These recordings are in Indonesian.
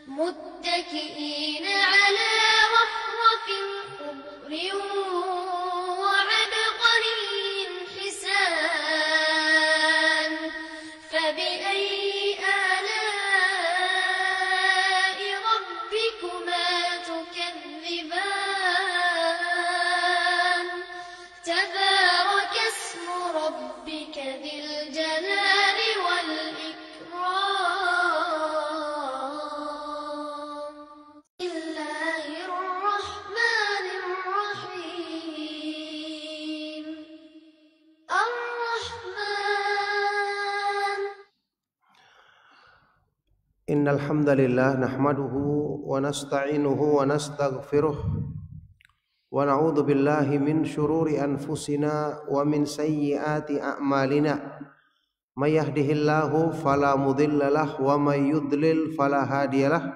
متكئين على رفرف خضر وعبقري حسان فبأي آلاء ربكما تكذبان تبارك اسم ربك ذي الجلال والإكرام بسم الله الرحمن الرحيم الرحمن إن الحمد لله نحمده ونستعينه ونستغفره ونعوذ بالله من شرور أنفسنا ومن سيئات أعمالنا من يهده الله فلا مضل له ومن يضلل فلا هادي له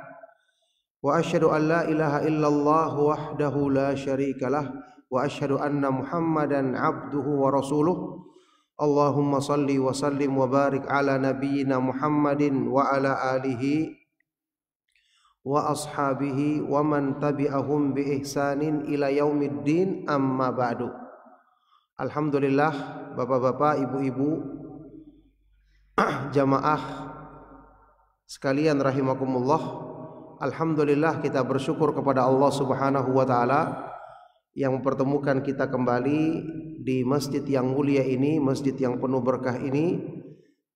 وأشهد أن لا إله إلا الله وحده لا شريك له وأشهد أن محمدا عبده ورسوله اللهم صل وسلم وبارك على نبينا محمد وعلى آله وأصحابه ومن تبعهم بإحسان إلى يوم الدين أما بعد. Alhamdulillah, bapak-bapak, ibu-ibu, jamaah sekalian rahimakumullah. Alhamdulillah, kita bersyukur kepada Allah Subhanahu wa taala yang mempertemukan kita kembali di masjid yang mulia ini, masjid yang penuh berkah ini,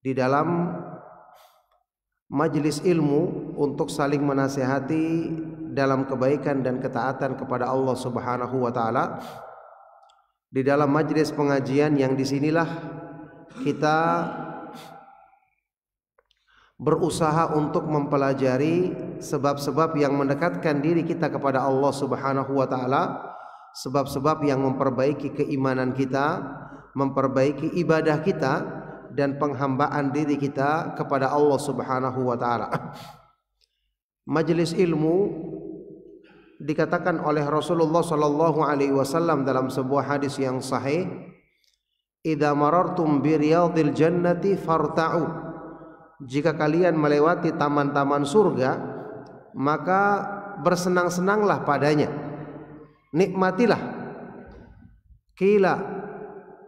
di dalam majelis ilmu untuk saling menasihati dalam kebaikan dan ketaatan kepada Allah Subhanahu wa taala. Di dalam majelis pengajian yang disinilah kita berusaha untuk mempelajari sebab-sebab yang mendekatkan diri kita kepada Allah Subhanahu wa taala, sebab-sebab yang memperbaiki keimanan kita, memperbaiki ibadah kita dan penghambaan diri kita kepada Allah Subhanahu wa taala. Majelis ilmu dikatakan oleh Rasulullah sallallahu alaihi wasallam dalam sebuah hadis yang sahih, "Idza marartum bi riyadil jannati farta'u." Jika kalian melewati taman-taman surga, maka bersenang-senanglah padanya. Nikmatilah. Qila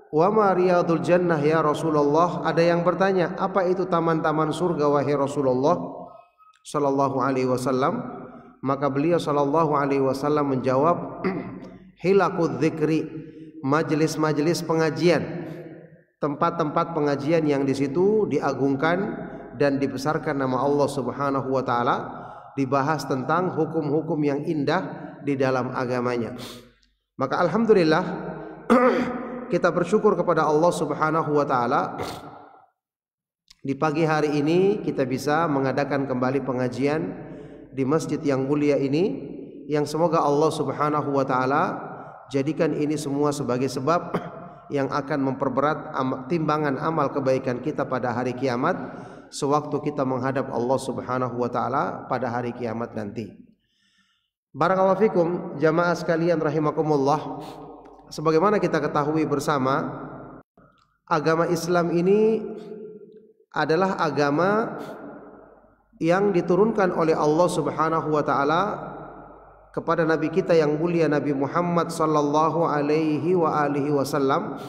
wa ma riyadul jannah ya Rasulullah. Ada yang bertanya, apa itu taman-taman surga wahai Rasulullah sallallahu alaihi wasallam? Maka beliau sallallahu alaihi wasallam menjawab, hilaqudz dzikri, majelis-majelis pengajian, tempat-tempat pengajian yang di situ diagungkan dan dibesarkan nama Allah Subhanahu wa taala, dibahas tentang hukum-hukum yang indah di dalam agamanya. Maka alhamdulillah kita bersyukur kepada Allah Subhanahu wa taala, di pagi hari ini kita bisa mengadakan kembali pengajian di masjid yang mulia ini, yang semoga Allah Subhanahu wa taala jadikan ini semua sebagai sebab yang akan memperberat timbangan amal kebaikan kita pada hari kiamat, sewaktu kita menghadap Allah Subhanahu wa taala pada hari kiamat nanti. Barakallahu fikum jamaah sekalian rahimakumullah. Sebagaimana kita ketahui bersama, agama Islam ini adalah agama yang diturunkan oleh Allah Subhanahu wa taala kepada nabi kita yang mulia Nabi Muhammad sallallahu alaihi wa alihi wasallam,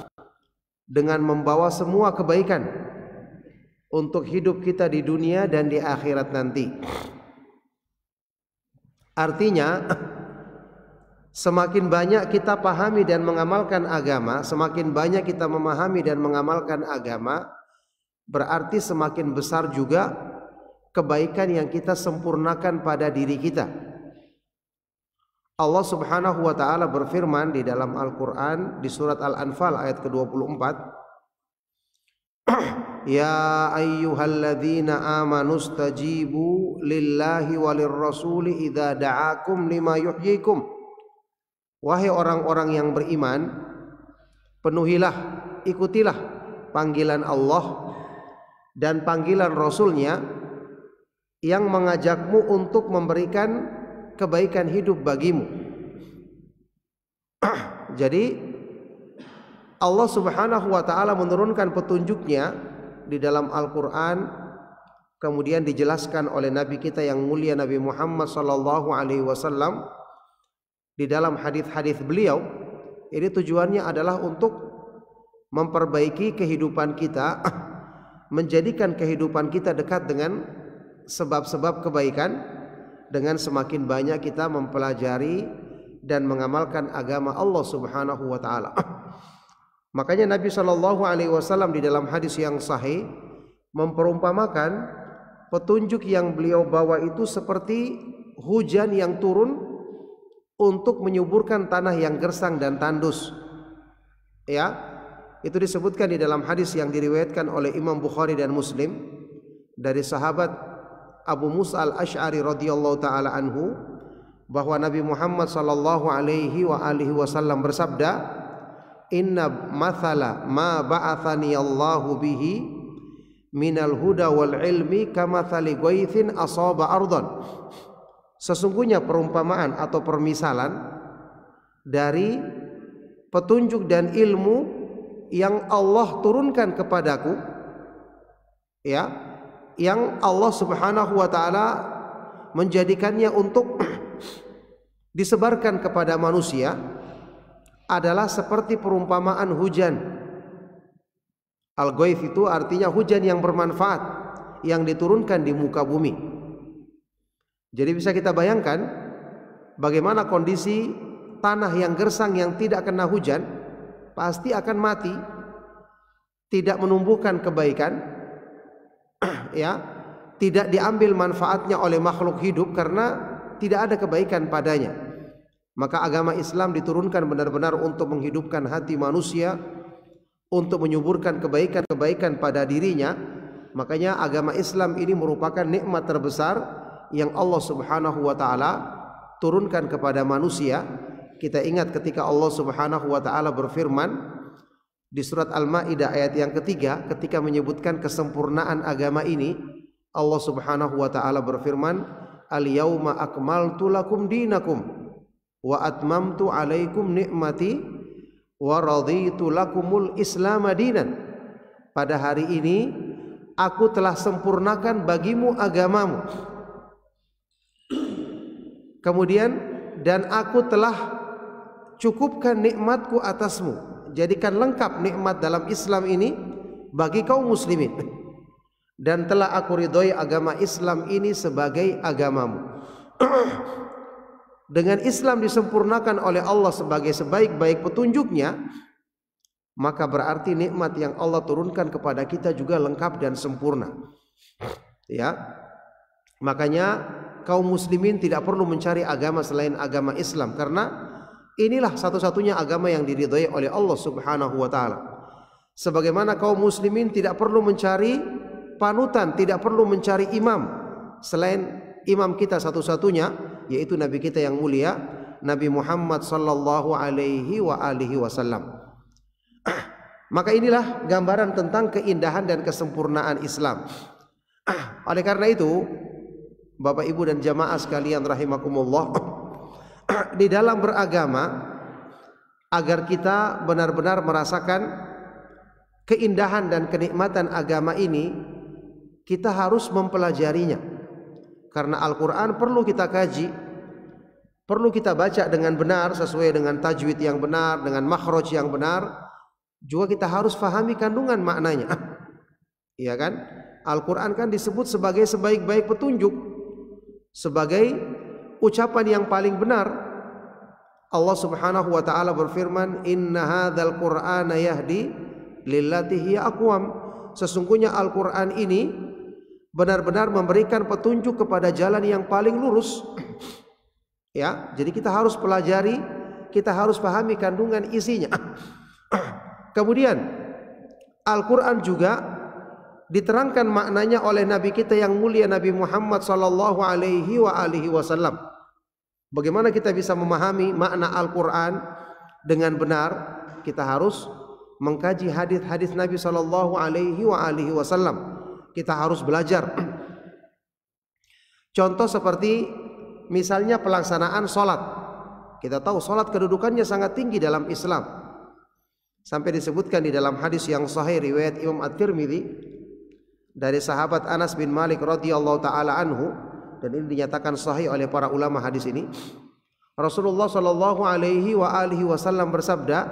dengan membawa semua kebaikan untuk hidup kita di dunia dan di akhirat nanti. Artinya, semakin banyak kita pahami dan mengamalkan agama, semakin banyak kita memahami dan mengamalkan agama, berarti semakin besar juga kebaikan yang kita sempurnakan pada diri kita. Allah Subhanahu wa taala berfirman di dalam Al-Qur'an di surat Al-Anfal ayat ke-24, Ya ayyuhalladzina amanu stajibu lillahi walir rasuli idza da'akum lima yuhyikum. Wahai orang-orang yang beriman, penuhilah, ikutilah panggilan Allah dan panggilan Rasulnya yang mengajakmu untuk memberikan kebaikan hidup bagimu. Jadi Allah Subhanahu wa taala menurunkan petunjuknya di dalam Al-Qur'an kemudian dijelaskan oleh Nabi kita yang mulia Nabi Muhammad sallallahu alaihi wasallam di dalam hadis-hadis beliau. Ini tujuannya adalah untuk memperbaiki kehidupan kita, menjadikan kehidupan kita dekat dengan sebab-sebab kebaikan dengan semakin banyak kita mempelajari dan mengamalkan agama Allah Subhanahu wa taala. Makanya Nabi sallallahu alaihi wasallam di dalam hadis yang sahih memperumpamakan petunjuk yang beliau bawa itu seperti hujan yang turun untuk menyuburkan tanah yang gersang dan tandus. Ya, itu disebutkan di dalam hadis yang diriwayatkan oleh Imam Bukhari dan Muslim dari sahabat Abu Musa al-Asy'ari radhiyallahu taala anhu bahwa Nabi Muhammad sallallahu alaihi wasallam bersabda, "Inna mathala ma ba'athani Allahu bihi minal huda wal ilmi kamathali ghaithin asaba ardan." Sesungguhnya perumpamaan atau permisalan dari petunjuk dan ilmu yang Allah turunkan kepadaku, ya, yang Allah Subhanahu wa taala menjadikannya untuk disebarkan kepada manusia adalah seperti perumpamaan hujan. Al-ghaith itu artinya hujan yang bermanfaat yang diturunkan di muka bumi. Jadi bisa kita bayangkan bagaimana kondisi tanah yang gersang yang tidak kena hujan pasti akan mati, tidak menumbuhkan kebaikan, ya, tidak diambil manfaatnya oleh makhluk hidup karena tidak ada kebaikan padanya. Maka agama Islam diturunkan benar-benar untuk menghidupkan hati manusia, untuk menyuburkan kebaikan-kebaikan pada dirinya. Makanya agama Islam ini merupakan nikmat terbesar yang Allah Subhanahu wa taala turunkan kepada manusia. Kita ingat ketika Allah Subhanahu wa taala berfirman di surat Al-Maidah ayat yang ketiga, ketika menyebutkan kesempurnaan agama ini, Allah Subhanahu wa taala berfirman, "Al-yauma akmaltu lakum dinakum wa atmamtu alaikum ni'mati wa raditu lakumul Islam dinan." Pada hari ini aku telah sempurnakan bagimu agamamu. Kemudian dan aku telah cukupkan nikmatku atasmu. Jadikan lengkap nikmat dalam Islam ini bagi kaum muslimin. Dan telah aku ridhoi agama Islam ini sebagai agamamu. Dengan Islam disempurnakan oleh Allah sebagai sebaik-baik petunjuknya, maka berarti nikmat yang Allah turunkan kepada kita juga lengkap dan sempurna. Ya, makanya kaum muslimin tidak perlu mencari agama selain agama Islam, karena inilah satu-satunya agama yang diridhai oleh Allah Subhanahu wa taala. Sebagaimana kaum muslimin tidak perlu mencari panutan, tidak perlu mencari imam selain imam kita satu-satunya, yaitu Nabi kita yang mulia Nabi Muhammad sallallahu alaihi wasallam. Maka inilah gambaran tentang keindahan dan kesempurnaan Islam. Oleh karena itu, Bapak Ibu dan jamaah sekalian rahimakumullah, di dalam beragama, agar kita benar-benar merasakan keindahan dan kenikmatan agama ini, kita harus mempelajarinya. Karena Al-Quran perlu kita kaji, perlu kita baca dengan benar sesuai dengan tajwid yang benar, dengan makhraj yang benar. Juga kita harus fahami kandungan maknanya. Iya kan? Al-Quran kan disebut sebagai sebaik-baik petunjuk, sebagai ucapan yang paling benar. Allah Subhanahu wa taala berfirman, "Inna hadzal Qur'ana yahdi lillati hiya aqwam." Sesungguhnya Al-Qur'an ini benar-benar memberikan petunjuk kepada jalan yang paling lurus. Ya, jadi kita harus pelajari, kita harus pahami kandungan isinya. Kemudian Al-Qur'an juga diterangkan maknanya oleh Nabi kita yang mulia Nabi Muhammad sallallahu alaihi wasallam. Bagaimana kita bisa memahami makna Al-Qur'an dengan benar? Kita harus mengkaji hadis-hadis Nabi sallallahu alaihi wasallam. Kita harus belajar. Contoh seperti misalnya pelaksanaan salat. Kita tahu salat kedudukannya sangat tinggi dalam Islam. Sampai disebutkan di dalam hadis yang sahih riwayat Imam At-Tirmidzi, dari sahabat Anas bin Malik radhiyallahu taala anhu, dan ini dinyatakan sahih oleh para ulama hadis ini. Rasulullah sallallahu alaihi wasallam bersabda,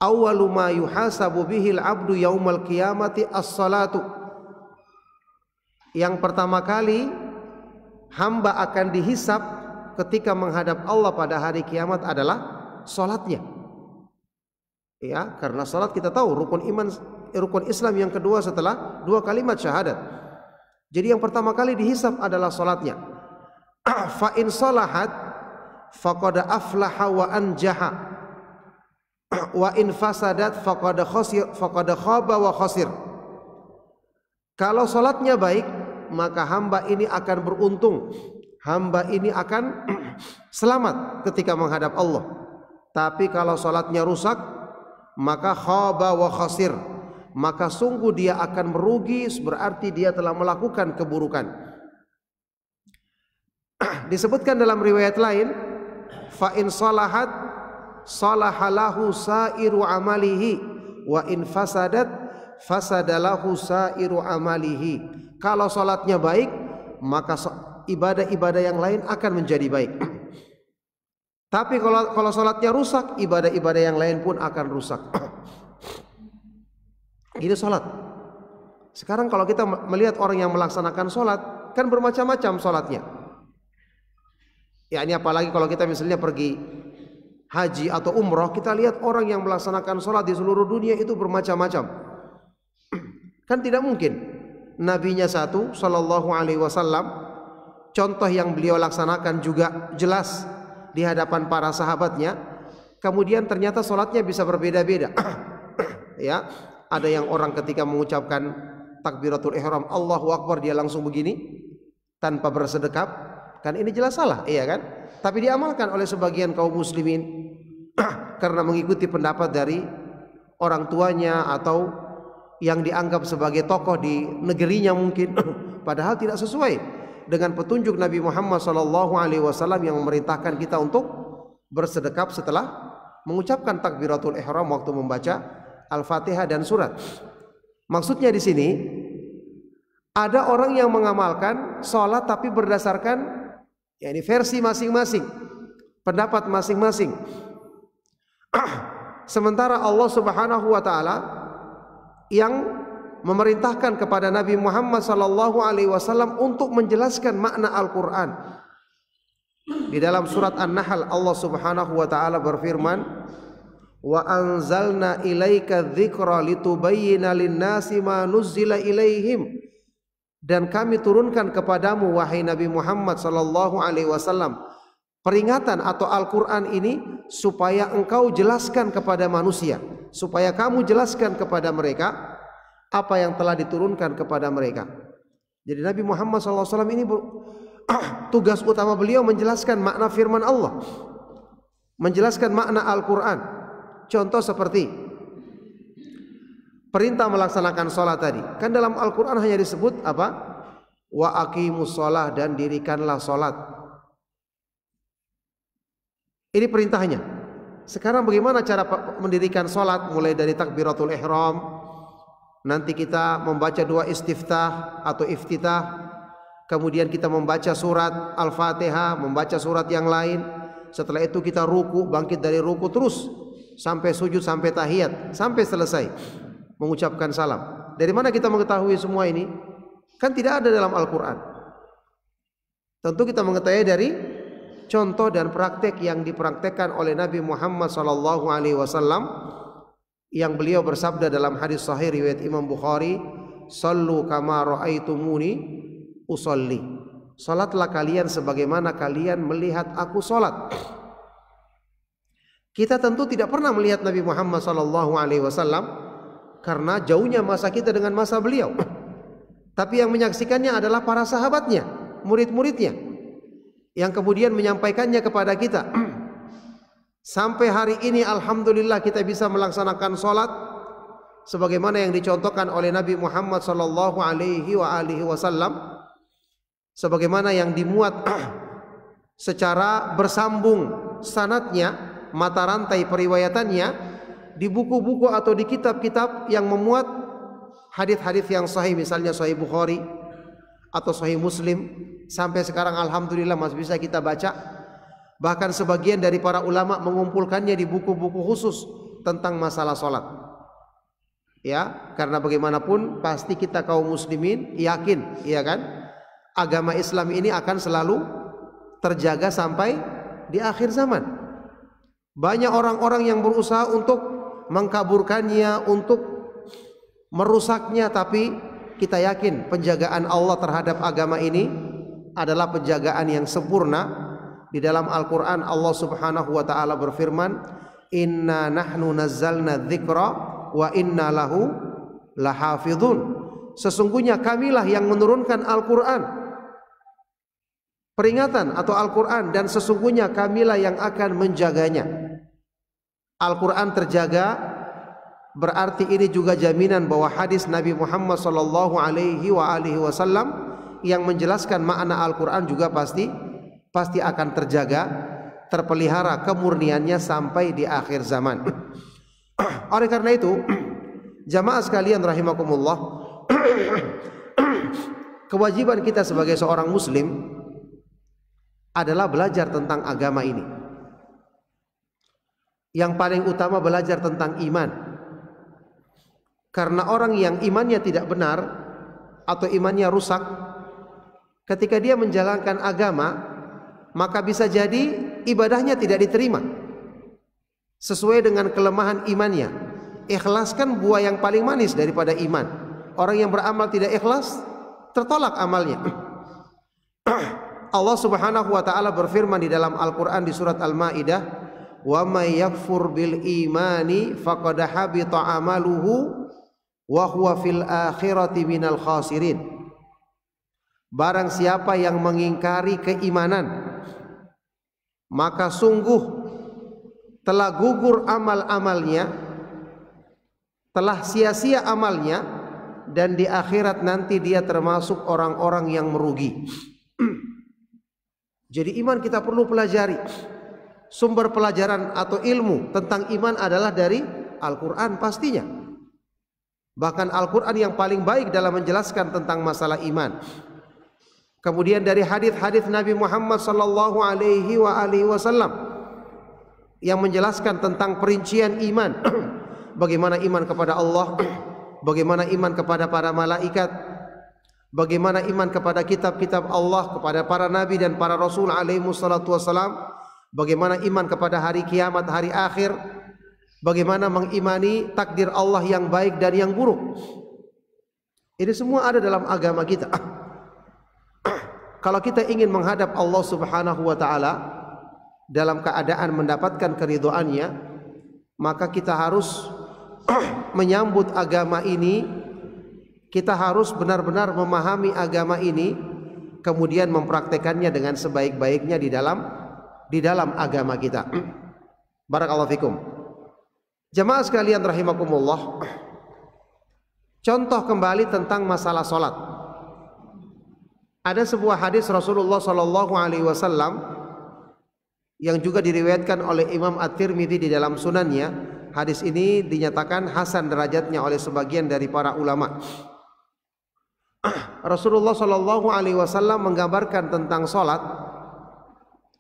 "Awwalu ma yuhasabu bihil abdu yaumal qiyamati as-salatu." Yang pertama kali hamba akan dihisab ketika menghadap Allah pada hari kiamat adalah salatnya. Ya, karena salat kita tahu rukun Islam yang kedua setelah dua kalimat syahadat. Jadi yang pertama kali dihisab adalah salatnya. Fa in salahat faqad aflaha wa anjaha wa in fasadat faqad khaba wa khasir. Kalau salatnya baik, maka hamba ini akan beruntung, hamba ini akan selamat ketika menghadap Allah. Tapi kalau salatnya rusak, maka khaba wa khasir, maka sungguh dia akan merugi, berarti dia telah melakukan keburukan. Disebutkan dalam riwayat lain, fa in salahat salahalahu sairu amalihi wa in fasadat fasadalahu sairu amalihi. Kalau salatnya baik, maka ibadah-ibadah yang lain akan menjadi baik. Tapi kalau salatnya rusak, ibadah-ibadah yang lain pun akan rusak. Ini salat. Sekarang kalau kita melihat orang yang melaksanakan salat, kan bermacam-macam salatnya. Ya, ini apalagi kalau kita misalnya pergi haji atau umroh, kita lihat orang yang melaksanakan salat di seluruh dunia itu bermacam-macam. Kan tidak mungkin nabinya satu sallallahu alaihi wasallam, contoh yang beliau laksanakan juga jelas di hadapan para sahabatnya, kemudian ternyata salatnya bisa berbeda-beda. Ya, ada yang orang ketika mengucapkan takbiratul ihram Allahu akbar dia langsung begini tanpa bersedekap. Kan ini jelas salah, iya kan? Tapi diamalkan oleh sebagian kaum muslimin karena mengikuti pendapat dari orang tuanya atau yang dianggap sebagai tokoh di negerinya mungkin, padahal tidak sesuai dengan petunjuk Nabi Muhammad SAW yang memerintahkan kita untuk bersedekap setelah mengucapkan takbiratul ihram waktu membaca Al-Fatihah dan surat. Maksudnya di sini ada orang yang mengamalkan sholat tapi berdasarkan ini versi masing-masing, pendapat masing-masing. Sementara Allah Subhanahu wa taala yang memerintahkan kepada Nabi Muhammad sallallahu alaihi wasallam untuk menjelaskan makna Al-Qur'an. Di dalam surat An-Nahl Allah Subhanahu wa taala berfirman, "Wa anzalna ilaika dzikra litubayyana lin-nasi ma nuzzila ilaihim." Dan kami turunkan kepadamu wahai Nabi Muhammad sallallahu alaihi wasallam peringatan atau Al-Qur'an ini supaya engkau jelaskan kepada manusia, supaya kamu jelaskan kepada mereka apa yang telah diturunkan kepada mereka. Jadi Nabi Muhammad sallallahu alaihi wasallam ini tugas utama beliau menjelaskan makna firman Allah, menjelaskan makna Al-Qur'an. Contoh seperti perintah melaksanakan sholat tadi, kan dalam Al-Quran hanya disebut apa? Wa aqimus sholah, dan dirikanlah sholat. Ini perintahnya. Sekarang bagaimana cara mendirikan sholat? Mulai dari takbiratul ihram, nanti kita membaca doa istiftah atau iftitah, kemudian kita membaca surat Al-Fatihah, membaca surat yang lain. Setelah itu kita ruku, bangkit dari ruku terus sampai sujud, sampai tahiyat, sampai selesai mengucapkan salam. Dari mana kita mengetahui semua ini? Kan tidak ada dalam Al-Quran. Tentu kita mengetahui dari contoh dan praktek yang dipraktekkan oleh Nabi Muhammad SAW, yang beliau bersabda dalam hadis sahih riwayat Imam Bukhari, "Sallu kama ra'aitumuni usolli." Salatlah kalian sebagaimana kalian melihat aku salat. Kita tentu tidak pernah melihat Nabi Muhammad SAW karena jauhnya masa kita dengan masa beliau. Tapi yang menyaksikannya adalah para sahabatnya, murid-muridnya, yang kemudian menyampaikannya kepada kita. Sampai hari ini alhamdulillah kita bisa melaksanakan sholat sebagaimana yang dicontohkan oleh Nabi Muhammad sallallahu alaihi wasallam, sebagaimana yang dimuat secara bersambung sanadnya, mata rantai periwayatannya di buku-buku atau di kitab-kitab yang memuat hadits-hadits yang sahih, misalnya Sahih Bukhari atau Sahih Muslim, sampai sekarang alhamdulillah masih bisa kita baca. Bahkan sebagian dari para ulama mengumpulkannya di buku-buku khusus tentang masalah salat. Ya, karena bagaimanapun pasti kita kaum muslimin yakin, ya kan, agama Islam ini akan selalu terjaga sampai di akhir zaman. Banyak orang-orang yang berusaha untuk mengkaburkannya, untuk merusaknya, tapi kita yakin penjagaan Allah terhadap agama ini adalah penjagaan yang sempurna. Di dalam Al-Quran Allah subhanahu wa ta'ala berfirman, inna nahnu nazzalna dzikra wa inna lahu lahafidhun. Sesungguhnya kamilah yang menurunkan Al-Quran, peringatan atau Al-Quran, dan sesungguhnya kamilah yang akan menjaganya. Al-Quran terjaga, berarti ini juga jaminan bahwa hadis Nabi Muhammad sallallahu alaihi wasallam yang menjelaskan makna Al-Quran juga pasti akan terjaga, terpelihara kemurniannya sampai di akhir zaman. Oleh karena itu, jamaah sekalian rahimakumullah, kewajiban kita sebagai seorang muslim adalah belajar tentang agama ini. Yang paling utama belajar tentang iman. Karena orang yang imannya tidak benar atau imannya rusak, ketika dia menjalankan agama, maka bisa jadi ibadahnya tidak diterima sesuai dengan kelemahan imannya. Ikhlas kan buah yang paling manis daripada iman. Orang yang beramal tidak ikhlas, tertolak amalnya. Allah subhanahu wa ta'ala berfirman di dalam Al-Quran di surat Al-Ma'idah, wa may yakfur bil imani faqad habita amaluhu wa huwa fil akhirati minal khasirin. Barang siapa yang mengingkari keimanan, maka sungguh telah gugur amal-amalnya, telah sia-sia amalnya, dan di akhirat nanti dia termasuk orang-orang yang merugi. Jadi iman kita perlu pelajari. Sumber pelajaran atau ilmu tentang iman adalah dari Al-Quran pastinya. Bahkan Al-Quran yang paling baik dalam menjelaskan tentang masalah iman. Kemudian dari hadis-hadis Nabi Muhammad sallallahu alaihi wasallam yang menjelaskan tentang perincian iman. Bagaimana iman kepada Allah, bagaimana iman kepada para malaikat, bagaimana iman kepada kitab-kitab Allah, kepada para nabi dan para rasul alaihi wassalatu wassalam, bagaimana iman kepada hari kiamat, hari akhir, bagaimana mengimani takdir Allah yang baik dan yang buruk. Ini semua ada dalam agama kita. Kalau kita ingin menghadap Allah subhanahu wa ta'ala dalam keadaan mendapatkan keridhoannya, maka kita harus menyambut agama ini. Kita harus benar-benar memahami agama ini, kemudian mempraktekannya dengan sebaik-baiknya di dalam agama kita. Barakallahu fikum. Jamaah sekalian rahimakumullah, contoh kembali tentang masalah salat. Ada sebuah hadis Rasulullah sallallahu alaihi wasallam yang juga diriwayatkan oleh Imam At-Tirmidzi di dalam sunannya. Hadis ini dinyatakan hasan derajatnya oleh sebagian dari para ulama. Rasulullah sallallahu alaihi wasallam menggambarkan tentang salat.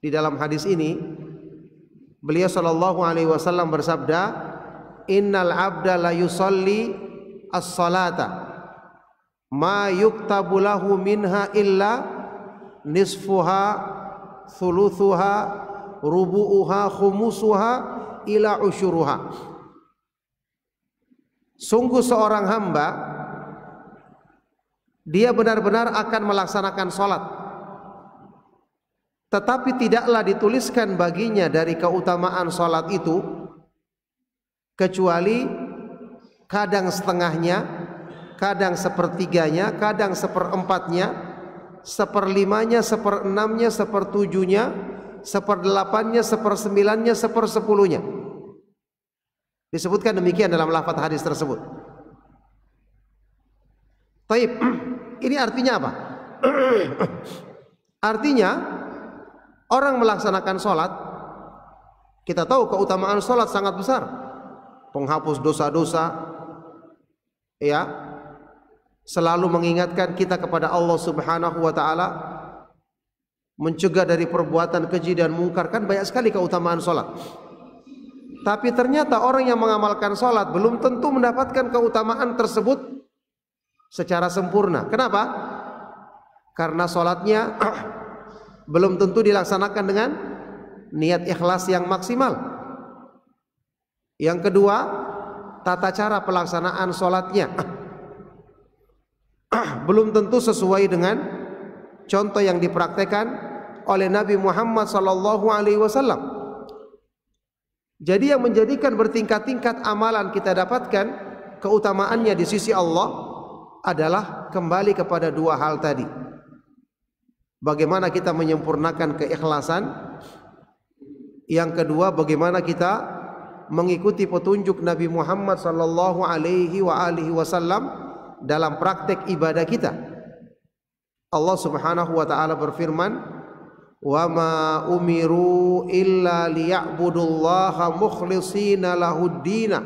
Di dalam hadis ini beliau sallallahu alaihi wasallam bersabda, innal abda la yusalli as-salata ma yuktabu lahu minha illa nisfuha thuluthuha rubu'uha khumusuha ila usyuruha. Sungguh seorang hamba, dia benar-benar akan melaksanakan salat, tetapi tidaklah dituliskan baginya dari keutamaan salat itu kecuali kadang setengahnya, kadang sepertiganya, kadang seperempatnya, seperlimanya, seperenamnya, sepertujuhnya, seperdelapannya, sepersembilannya, sepersepuluhnya. Disebutkan demikian dalam lafaz hadis tersebut. Taib, ini artinya apa? Artinya orang melaksanakan sholat, kita tahu keutamaan sholat sangat besar, penghapus dosa-dosa, ya, selalu mengingatkan kita kepada Allah Subhanahu wa taala, mencegah dari perbuatan keji dan mungkar. Kan banyak sekali keutamaan salat. Tapi ternyata orang yang mengamalkan salat belum tentu mendapatkan keutamaan tersebut secara sempurna. Kenapa? Karena salatnya belum tentu dilaksanakan dengan niat ikhlas yang maksimal. Yang kedua, tata cara pelaksanaan salatnya belum tentu sesuai dengan contoh yang dipraktekkan oleh Nabi Muhammad sallallahu alaihi wasallam. Jadi yang menjadikan bertingkat-tingkat amalan kita dapatkan keutamaannya di sisi Allah adalah kembali kepada dua hal tadi. Bagaimana kita menyempurnakan keikhlasan. Yang kedua, bagaimana kita mengikuti petunjuk Nabi Muhammad sallallahu alaihi wasallam dalam praktek ibadah kita. Allah Subhanahu wa taala berfirman, "Wa ma umiru illa liya'budullaha mukhlishina lahud-dina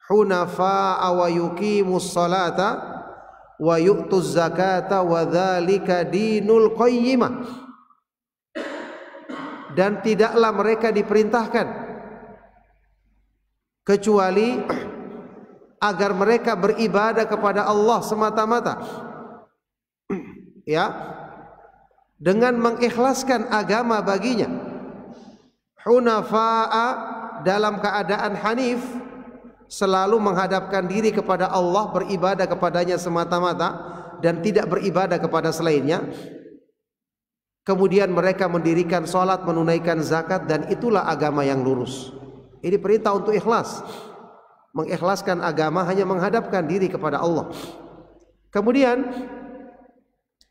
hunafa'a wa yuqimus salata wa yu'tuz zakata wa dzalika dinul qayyimah." Dan tidaklah mereka diperintahkan kecuali agar mereka beribadah kepada Allah semata-mata, ya, dengan mengikhlaskan agama baginya, hunafa'a, dalam keadaan hanif, selalu menghadapkan diri kepada Allah, beribadah kepadanya semata-mata dan tidak beribadah kepada selainnya. Kemudian mereka mendirikan salat, menunaikan zakat, dan itulah agama yang lurus. Ini perintah untuk ikhlas, mengikhlaskan agama, hanya menghadapkan diri kepada Allah. Kemudian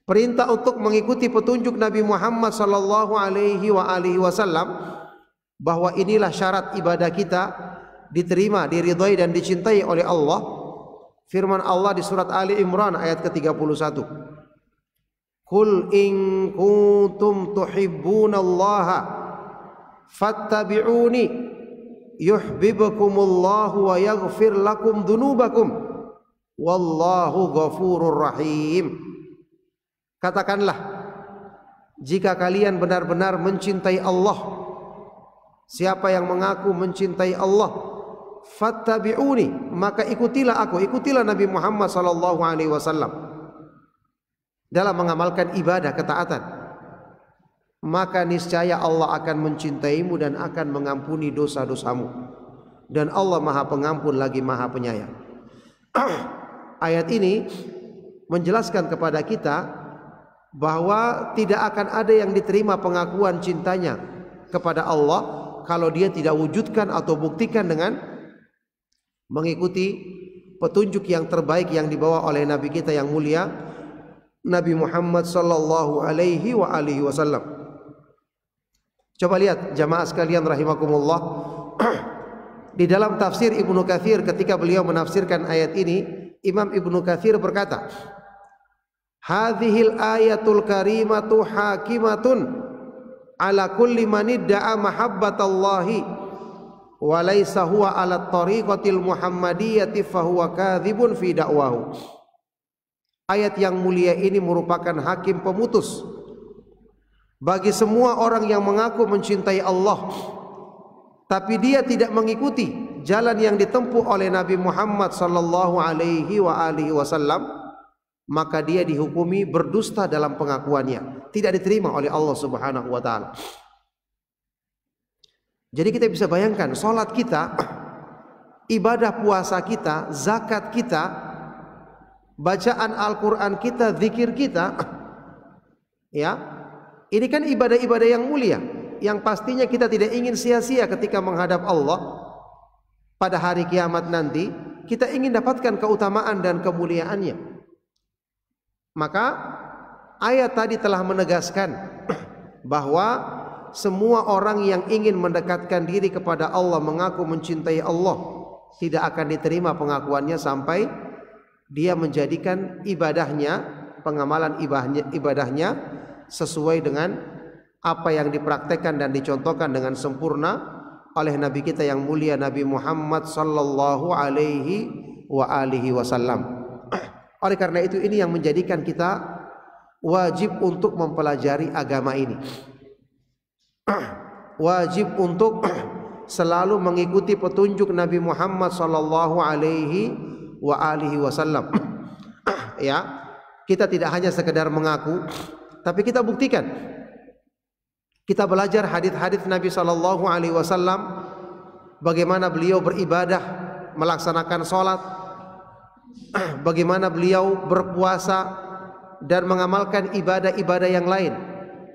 perintah untuk mengikuti petunjuk Nabi Muhammad sallallahu alaihi wasallam, bahwa inilah syarat ibadah kita diterima, diridhai dan dicintai oleh Allah. Firman Allah di surat Ali Imran ayat ke-31. Qul in kuntum tuhibbunallaha fattabi'uni yuhibbukumullahu wa yaghfir lakum dzunubakum wallahu ghafurur rahim. Katakanlah, jika kalian benar-benar mencintai Allah, siapa yang mengaku mencintai Allah, fattabi'uni, maka ikutilah aku, ikutilah Nabi Muhammad sallallahu alaihi wasallam dalam mengamalkan ibadah ketaatan. Maka niscaya Allah akan mencintaimu dan akan mengampuni dosa-dosamu, dan Allah Maha Pengampun lagi Maha Penyayang. Ayat ini menjelaskan kepada kita bahwa tidak akan ada yang diterima pengakuan cintanya kepada Allah kalau dia tidak wujudkan atau buktikan dengan mengikuti petunjuk yang terbaik yang dibawa oleh Nabi kita yang mulia, Nabi Muhammad sallallahu alaihi wasallam. Coba lihat jamaah sekalian rahimakumullah, di dalam tafsir Ibnu Katsir ketika beliau menafsirkan ayat ini, Imam Ibnu Katsir berkata, "Hadhil ayatul karimatu hakimatun ala kulli man idda'a mahabbatallahi wa laysa huwa ala tariqatil muhammadiyyati fa huwa kadzibun fi da'wahu." Ayat yang mulia ini merupakan hakim pemutus bagi semua orang yang mengaku mencintai Allah, tapi dia tidak mengikuti jalan yang ditempuh oleh Nabi Muhammad sallallahu alaihi wasallam, maka dia dihukumi berdusta dalam pengakuannya, tidak diterima oleh Allah Subhanahu wa taala. Jadi kita bisa bayangkan, salat kita, ibadah puasa kita, zakat kita, bacaan Al-Qur'an kita, zikir kita, ya, ini kan ibadah-ibadah yang mulia, yang pastinya kita tidak ingin sia-sia ketika menghadap Allah pada hari kiamat nanti. Kita ingin dapatkan keutamaan dan kemuliaannya. Maka ayat tadi telah menegaskan bahwa semua orang yang ingin mendekatkan diri kepada Allah, mengaku mencintai Allah, tidak akan diterima pengakuannya sampai dia menjadikan ibadahnya, pengamalan ibadahnya sesuai dengan apa yang dipraktekkan dan dicontohkan dengan sempurna oleh Nabi kita yang mulia, Nabi Muhammad sallallahu alaihi wasallam. Oleh karena itu ini yang menjadikan kita wajib untuk mempelajari agama ini. Wajib untuk selalu mengikuti petunjuk Nabi Muhammad sallallahu alaihi wasallam. Ya, kita tidak hanya sekedar mengaku, tapi kita buktikan. Kita belajar hadis-hadis Nabi sallallahu alaihi wasallam, bagaimana beliau beribadah, melaksanakan salat, bagaimana beliau berpuasa dan mengamalkan ibadah-ibadah yang lain,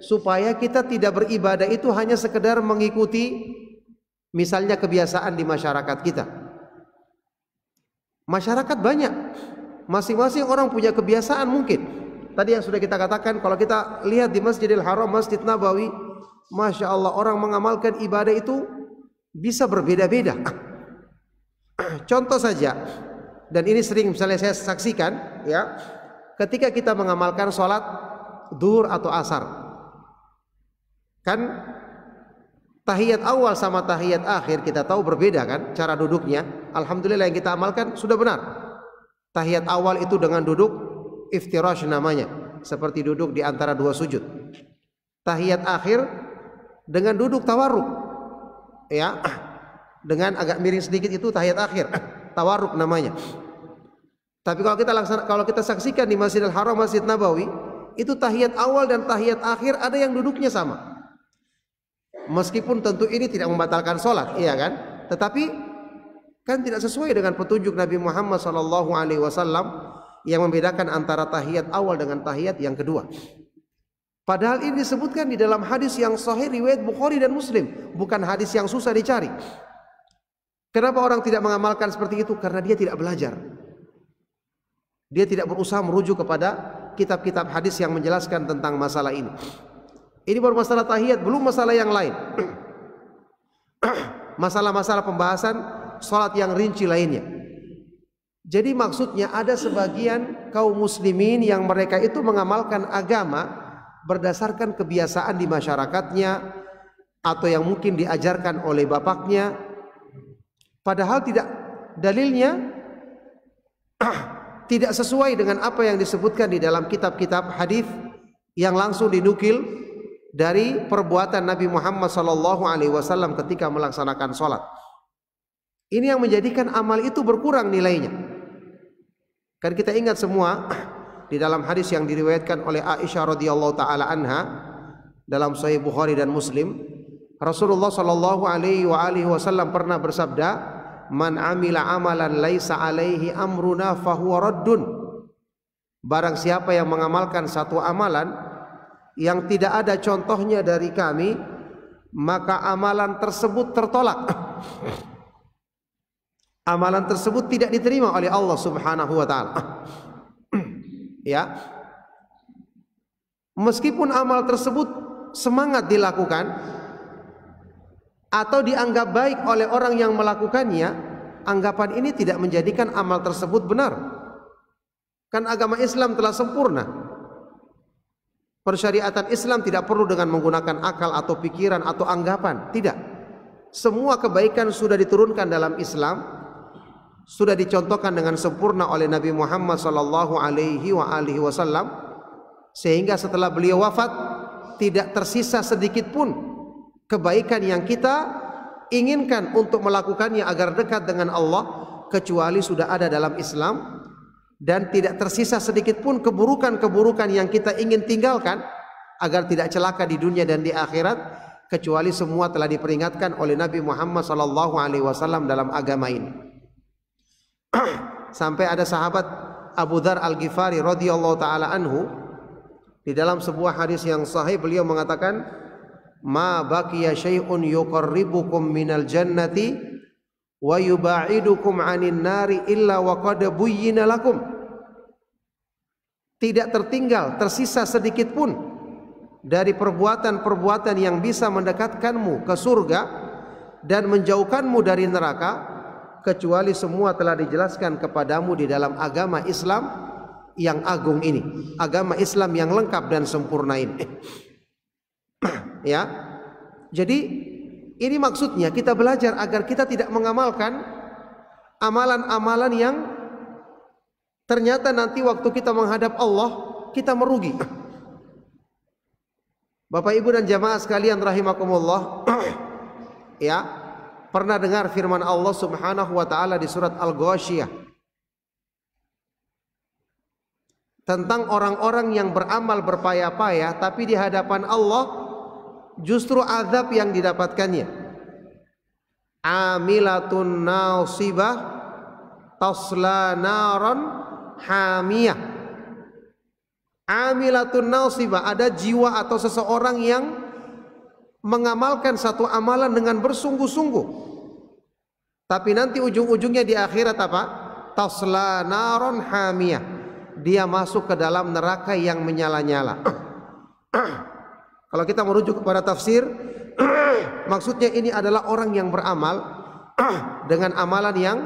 supaya kita tidak beribadah itu hanya sekedar mengikuti misalnya kebiasaan di masyarakat kita. Masyarakat banyak, masing-masing orang punya kebiasaan mungkin. Tadi yang sudah kita katakan, kalau kita lihat di Masjidil Haram, Masjid Nabawi, Masya Allah, orang mengamalkan ibadah itu bisa berbeda-beda. Contoh saja, dan ini sering misalnya saya saksikan, ya, ketika kita mengamalkan sholat duhur atau asar, kan tahiyat awal sama tahiyat akhir kita tahu berbeda kan cara duduknya. Alhamdulillah yang kita amalkan sudah benar. Tahiyat awal itu dengan duduk iftirash namanya, seperti duduk di antara dua sujud. Tahiyat akhir dengan duduk tawarruk, ya, dengan agak miring sedikit, itu tahiyat akhir, tawarruk namanya. Tapi kalau kita saksikan di Masjidil Haram, Masjid Nabawi, itu tahiyat awal dan tahiyat akhir ada yang duduknya sama. Meskipun tentu ini tidak membatalkan sholat, iya kan? Tetapi kan tidak sesuai dengan petunjuk Nabi Muhammad SAW yang membedakan antara tahiyat awal dengan tahiyat yang kedua. Padahal ini disebutkan di dalam hadis yang sahih riwayat Bukhari dan Muslim, bukan hadis yang susah dicari. Kenapa orang tidak mengamalkan seperti itu? Karena dia tidak belajar. Dia tidak berusaha merujuk kepada kitab-kitab hadis yang menjelaskan tentang masalah ini. Ini baru masalah tahiyat, belum masalah yang lain. Masalah-masalah pembahasan salat yang rinci lainnya. Jadi maksudnya ada sebagian kaum muslimin yang mereka itu mengamalkan agama berdasarkan kebiasaan di masyarakatnya atau yang mungkin diajarkan oleh bapaknya, padahal tidak, dalilnya tidak sesuai dengan apa yang disebutkan di dalam kitab-kitab hadis yang langsung dinukil dari perbuatan Nabi Muhammad SAW ketika melaksanakan sholat. Ini yang menjadikan amal itu berkurang nilainya. Kan kita ingat semua di dalam hadis yang diriwayatkan oleh Aisyah radhiyallahu taala anha dalam Sahih Bukhari dan Muslim, Rasulullah SAW pernah bersabda, "Man amila amalan laisa alaihi amruna fahuwa raddun." Barang siapa yang mengamalkan satu amalan yang tidak ada contohnya dari kami, maka amalan tersebut tertolak. Amalan tersebut tidak diterima oleh Allah Subhanahu wa taala. Ya. Meskipun amal tersebut semangat dilakukan atau dianggap baik oleh orang yang melakukannya, anggapan ini tidak menjadikan amal tersebut benar. Kan agama Islam telah sempurna. Persyariatan Islam tidak perlu dengan menggunakan akal atau pikiran atau anggapan, tidak. Semua kebaikan sudah diturunkan dalam Islam, sudah dicontohkan dengan sempurna oleh Nabi Muhammad SAW, sehingga setelah beliau wafat tidak tersisa sedikit pun kebaikan yang kita inginkan untuk melakukannya agar dekat dengan Allah, kecuali sudah ada dalam Islam. Dan tidak tersisa sedikit pun keburukan-keburukan yang kita ingin tinggalkan agar tidak celaka di dunia dan di akhirat, kecuali semua telah diperingatkan oleh Nabi Muhammad SAW dalam agama ini. Sampai ada sahabat Abu Dzar Al-Ghifari radhiyallahu taala anhu, di dalam sebuah hadis yang sahih beliau mengatakan, "Ma baqiya syai'un yuqarribukum minal jannati wa yuba'idukum 'anin nari illa wa qad buyyina lakum." Tidak tertinggal, tersisa sedikit pun dari perbuatan-perbuatan yang bisa mendekatkanmu ke surga dan menjauhkanmu dari neraka, kecuali semua telah dijelaskan kepadamu di dalam agama Islam yang agung ini, agama Islam yang lengkap dan sempurna ini. Ya. Jadi ini maksudnya kita belajar agar kita tidak mengamalkan amalan-amalan yang ternyata nanti waktu kita menghadap Allah kita merugi. Bapak Ibu dan jamaah sekalian rahimakumullah, ya, pernah dengar firman Allah Subhanahu wa taala di surat Al-Ghasyiyah tentang orang-orang yang beramal berpayah-payah tapi di hadapan Allah justru azab yang didapatkannya. Amilatun nasibah tasla naran hamiyah. Amilatun nasibah, ada jiwa atau seseorang yang mengamalkan satu amalan dengan bersungguh-sungguh, tapi nanti ujung-ujungnya di akhirat apa? Tasla naran hamiyah, dia masuk ke dalam neraka yang menyala-nyala. Kalau kita merujuk kepada tafsir, maksudnya ini adalah orang yang beramal dengan amalan yang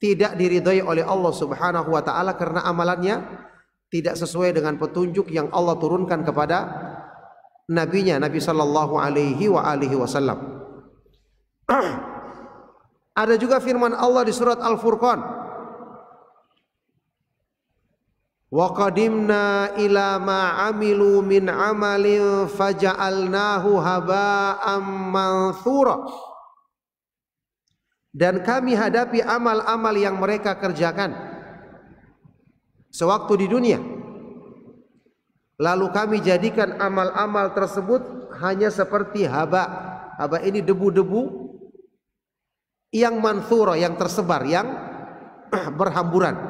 tidak diridhai oleh Allah Subhanahu wa taala karena amalannya tidak sesuai dengan petunjuk yang Allah turunkan kepada nabinya, Nabi sallallahu alaihi wasallam. Ada juga firman Allah di surat Al-Furqan, wa qadimna ila ma amilu min amalin faja'alnahu haba'am manthura. Dan kami hadapi amal-amal yang mereka kerjakan sewaktu di dunia, lalu kami jadikan amal-amal tersebut hanya seperti haba. Haba ini debu-debu yang manthura, yang tersebar, yang berhamburan.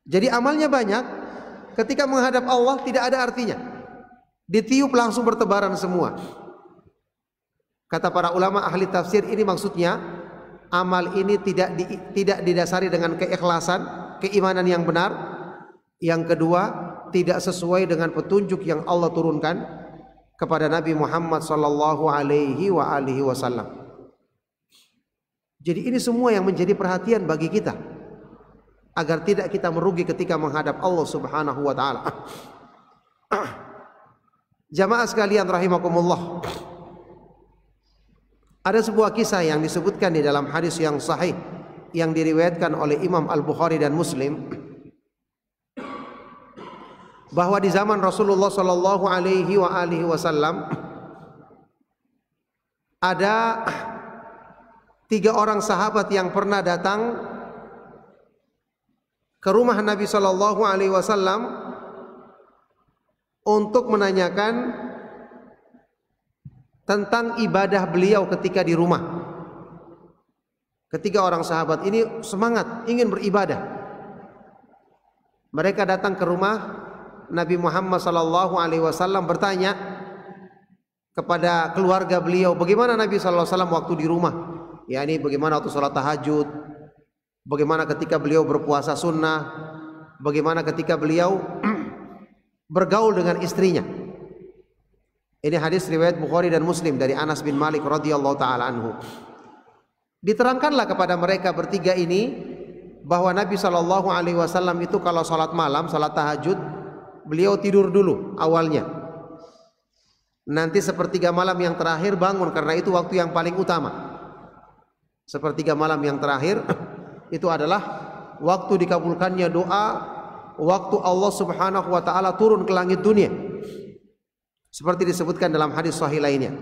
Jadi amalnya banyak, ketika menghadap Allah tidak ada artinya, ditiup langsung bertebaran semua. Kata para ulama ahli tafsir, ini maksudnya amal ini tidak didasari dengan keikhlasan, keimanan yang benar. Yang kedua, tidak sesuai dengan petunjuk yang Allah turunkan kepada Nabi Muhammad sallallahu alaihi wasallam. Jadi ini semua yang menjadi perhatian bagi kita agar tidak kita merugi ketika menghadap Allah Subhanahu wa taala. Jamaah sekalian rahimakumullah, ada sebuah kisah yang disebutkan di dalam hadis yang sahih yang diriwayatkan oleh Imam Al-Bukhari dan Muslim, bahwa di zaman Rasulullah sallallahu alaihi wasallam ada 3 orang sahabat yang pernah datang ke rumah Nabi sallallahu alaihi wasallam untuk menanyakan tentang ibadah beliau ketika di rumah. Ketiga orang sahabat ini semangat ingin beribadah. Mereka datang ke rumah Nabi Muhammad sallallahu alaihi wasallam bertanya kepada keluarga beliau, bagaimana Nabi sallallahu alaihi wasallam waktu di rumah? yakni bagaimana waktu sholat tahajud, bagaimana ketika beliau berpuasa sunnah, bagaimana ketika beliau bergaul dengan istrinya. Ini hadis riwayat Bukhari dan Muslim dari Anas bin Malik radhiyallahu taala anhu. Diterangkanlah kepada mereka bertiga ini bahwa Nabi Shallallahu Alaihi Wasallam itu kalau sholat malam, sholat tahajud, beliau tidur dulu awalnya. Nanti sepertiga malam yang terakhir bangun, karena itu waktu yang paling utama. Sepertiga malam yang terakhir itu adalah waktu dikabulkannya doa, waktu Allah Subhanahu Wa Taala turun ke langit dunia, seperti disebutkan dalam hadis sahih lainnya.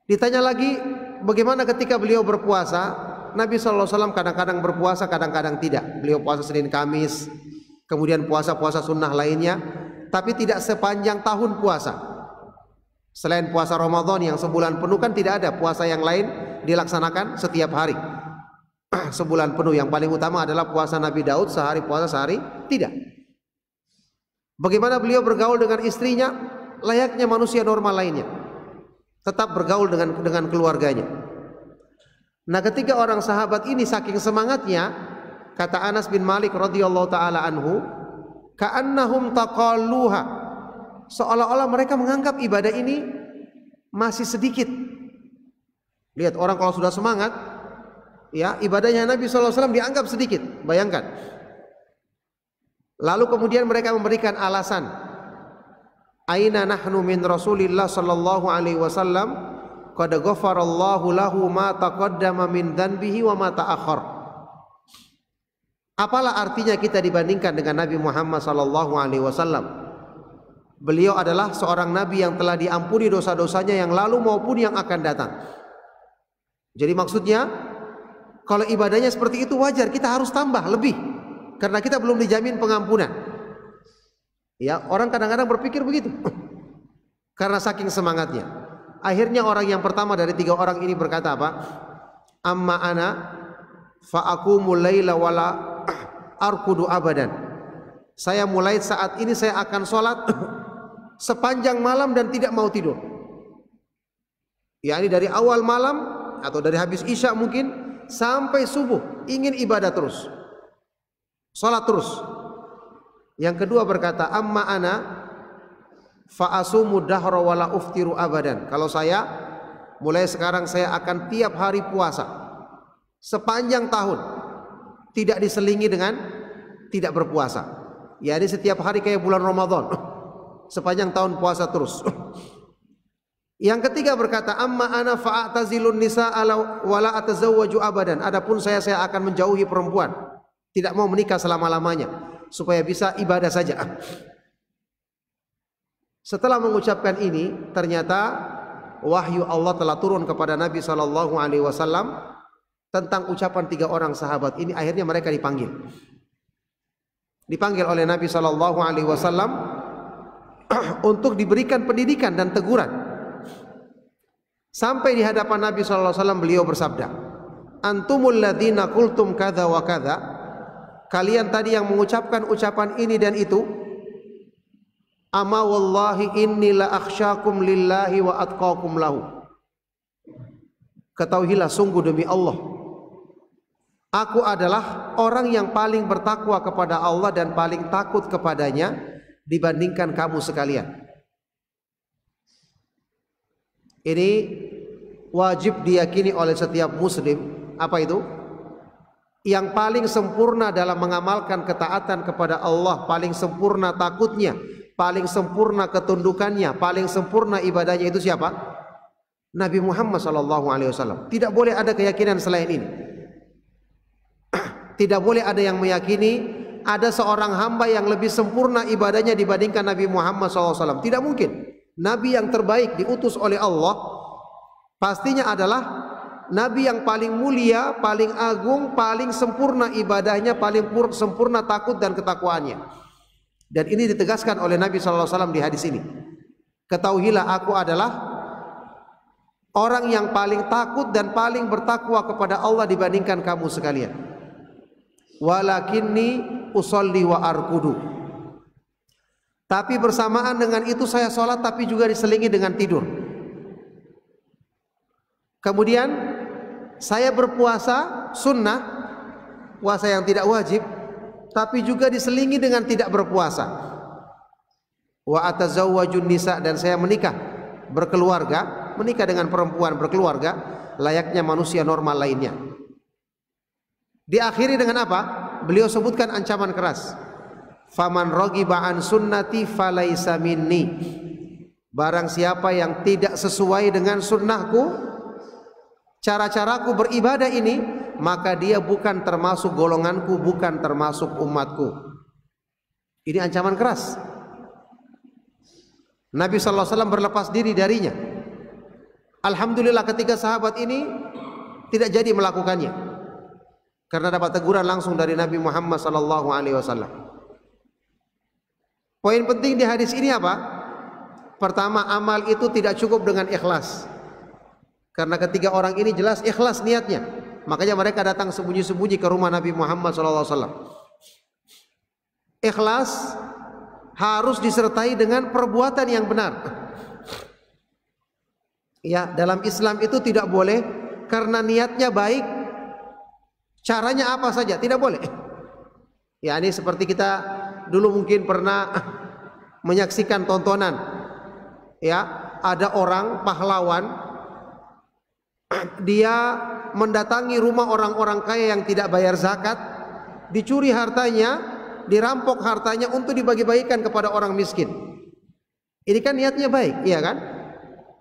Ditanya lagi, bagaimana ketika beliau berpuasa? Nabi SAW kadang-kadang berpuasa, kadang-kadang tidak. Beliau puasa Senin Kamis, kemudian puasa-puasa sunnah lainnya, tapi tidak sepanjang tahun puasa. Selain puasa Ramadan yang sebulan penuh, kan tidak ada puasa yang lain dilaksanakan setiap hari sebulan penuh. Yang paling utama adalah puasa Nabi Daud, sehari puasa sehari tidak. Bagaimana beliau bergaul dengan istrinya? Layaknya manusia normal lainnya, tetap bergaul dengan keluarganya. Nah, ketika orang sahabat ini saking semangatnya, kata Anas bin Malik radhiyallahu taala anhu, ka'annahum taqalluha, seolah-olah mereka menganggap ibadah ini masih sedikit. Lihat, orang kalau sudah semangat, ya, ibadahnya Nabi sallallahu alaihi wasallam dianggap sedikit. Bayangkan. Lalu kemudian mereka memberikan alasan, aina nahnu min Rasulillah sallallahu alaihi wasallam qad ghafarallahu lahu ma taqaddama min dhanbihi wa ma ta'akhkhar. Apalah artinya kita dibandingkan dengan Nabi Muhammad sallallahu alaihi wasallam? Beliau adalah seorang nabi yang telah diampuni dosa-dosanya yang lalu maupun yang akan datang. Jadi maksudnya, kalau ibadahnya seperti itu wajar kita harus tambah lebih, karena kita belum dijamin pengampunan. Ya, orang kadang-kadang berpikir begitu. Karena saking semangatnya. Akhirnya orang yang pertama dari 3 orang ini berkata apa? Amma ana fa aqumul laila wala arkudu abadan. Saya mulai saat ini saya akan sholat sepanjang malam dan tidak mau tidur. Ya, ini dari awal malam atau dari habis isya mungkin sampai subuh ingin ibadah terus, sholat terus. Yang kedua berkata, amma ana fa asumu dahra wala uftiru abadan. Kalau saya mulai sekarang saya akan tiap hari puasa sepanjang tahun, tidak diselingi dengan tidak berpuasa. Ya, ini setiap hari kayak bulan Ramadan, sepanjang tahun puasa terus. Yang ketiga berkata, amma ana fa'atazilun nisa'a wala atazawwaju abadan. Adapun saya akan menjauhi perempuan, tidak mau menikah selama-lamanya supaya bisa ibadah saja. Setelah mengucapkan ini, ternyata wahyu Allah telah turun kepada Nabi sallallahu alaihi wasallam tentang ucapan 3 orang sahabat ini. Akhirnya mereka dipanggil oleh Nabi sallallahu alaihi wasallam untuk diberikan pendidikan dan teguran. Sampai di hadapan Nabi sallallahu alaihi wasallam beliau bersabda, antumul ladzina qultum kadza wa kadza. Kalian tadi yang mengucapkan ucapan ini dan itu. Ama wallahi inni la akhsyakum lillahi wa atqakum lahu. Ketahuilah sungguh demi Allah, aku adalah orang yang paling bertakwa kepada Allah dan paling takut kepadanya dibandingkan kamu sekalian. Ini wajib diyakini oleh setiap muslim. Apa itu? Yang paling sempurna dalam mengamalkan ketaatan kepada Allah, paling sempurna takutnya, paling sempurna ketundukannya, paling sempurna ibadahnya itu siapa? Nabi Muhammad SAW. Tidak boleh ada keyakinan selain ini. Tidak boleh ada yang meyakini ada seorang hamba yang lebih sempurna ibadahnya dibandingkan Nabi Muhammad SAW. Tidak mungkin. Nabi yang terbaik diutus oleh Allah pastinya adalah Nabi yang paling mulia, paling agung, paling sempurna ibadahnya, paling sempurna takut dan ketakwaannya. Dan ini ditegaskan oleh Nabi SAW di hadis ini. Ketahuilah aku adalah orang yang paling takut dan paling bertakwa kepada Allah dibandingkan kamu sekalian. Walakinni usolli wa arkudu. Tapi bersamaan dengan itu saya sholat tapi juga diselingi dengan tidur. Kemudian saya berpuasa sunnah, puasa yang tidak wajib, tapi juga diselingi dengan tidak berpuasa. Wa atazawwajun nisa, dan saya menikah, berkeluarga, menikah dengan perempuan berkeluarga layaknya manusia normal lainnya. Diakhiri dengan apa? Beliau sebutkan ancaman keras. Faman raghiba an sunnati falaisa minni. Barang siapa yang tidak sesuai dengan sunnahku, cara-caraku beribadah ini, maka dia bukan termasuk golonganku, bukan termasuk umatku. Ini ancaman keras. Nabi sallallahu alaihi wasallam berlepas diri darinya. Alhamdulillah ketika sahabat ini tidak jadi melakukannya, karena dapat teguran langsung dari Nabi Muhammad sallallahu alaihi wasallam. Poin penting di hadis ini apa? Pertama, amal itu tidak cukup dengan ikhlas. Karena ketiga orang ini jelas ikhlas niatnya, makanya mereka datang sembunyi-sembunyi ke rumah Nabi Muhammad SAW. Ikhlas harus disertai dengan perbuatan yang benar. Ya, dalam Islam itu tidak boleh karena niatnya baik, caranya apa saja, tidak boleh. Ya, ini seperti kita dulu mungkin pernah menyaksikan tontonan. Ya, ada orang pahlawan, dia mendatangi rumah orang-orang kaya yang tidak bayar zakat, dicuri hartanya, dirampok hartanya untuk dibagi-bagikan kepada orang miskin. Ini kan niatnya baik, iya kan?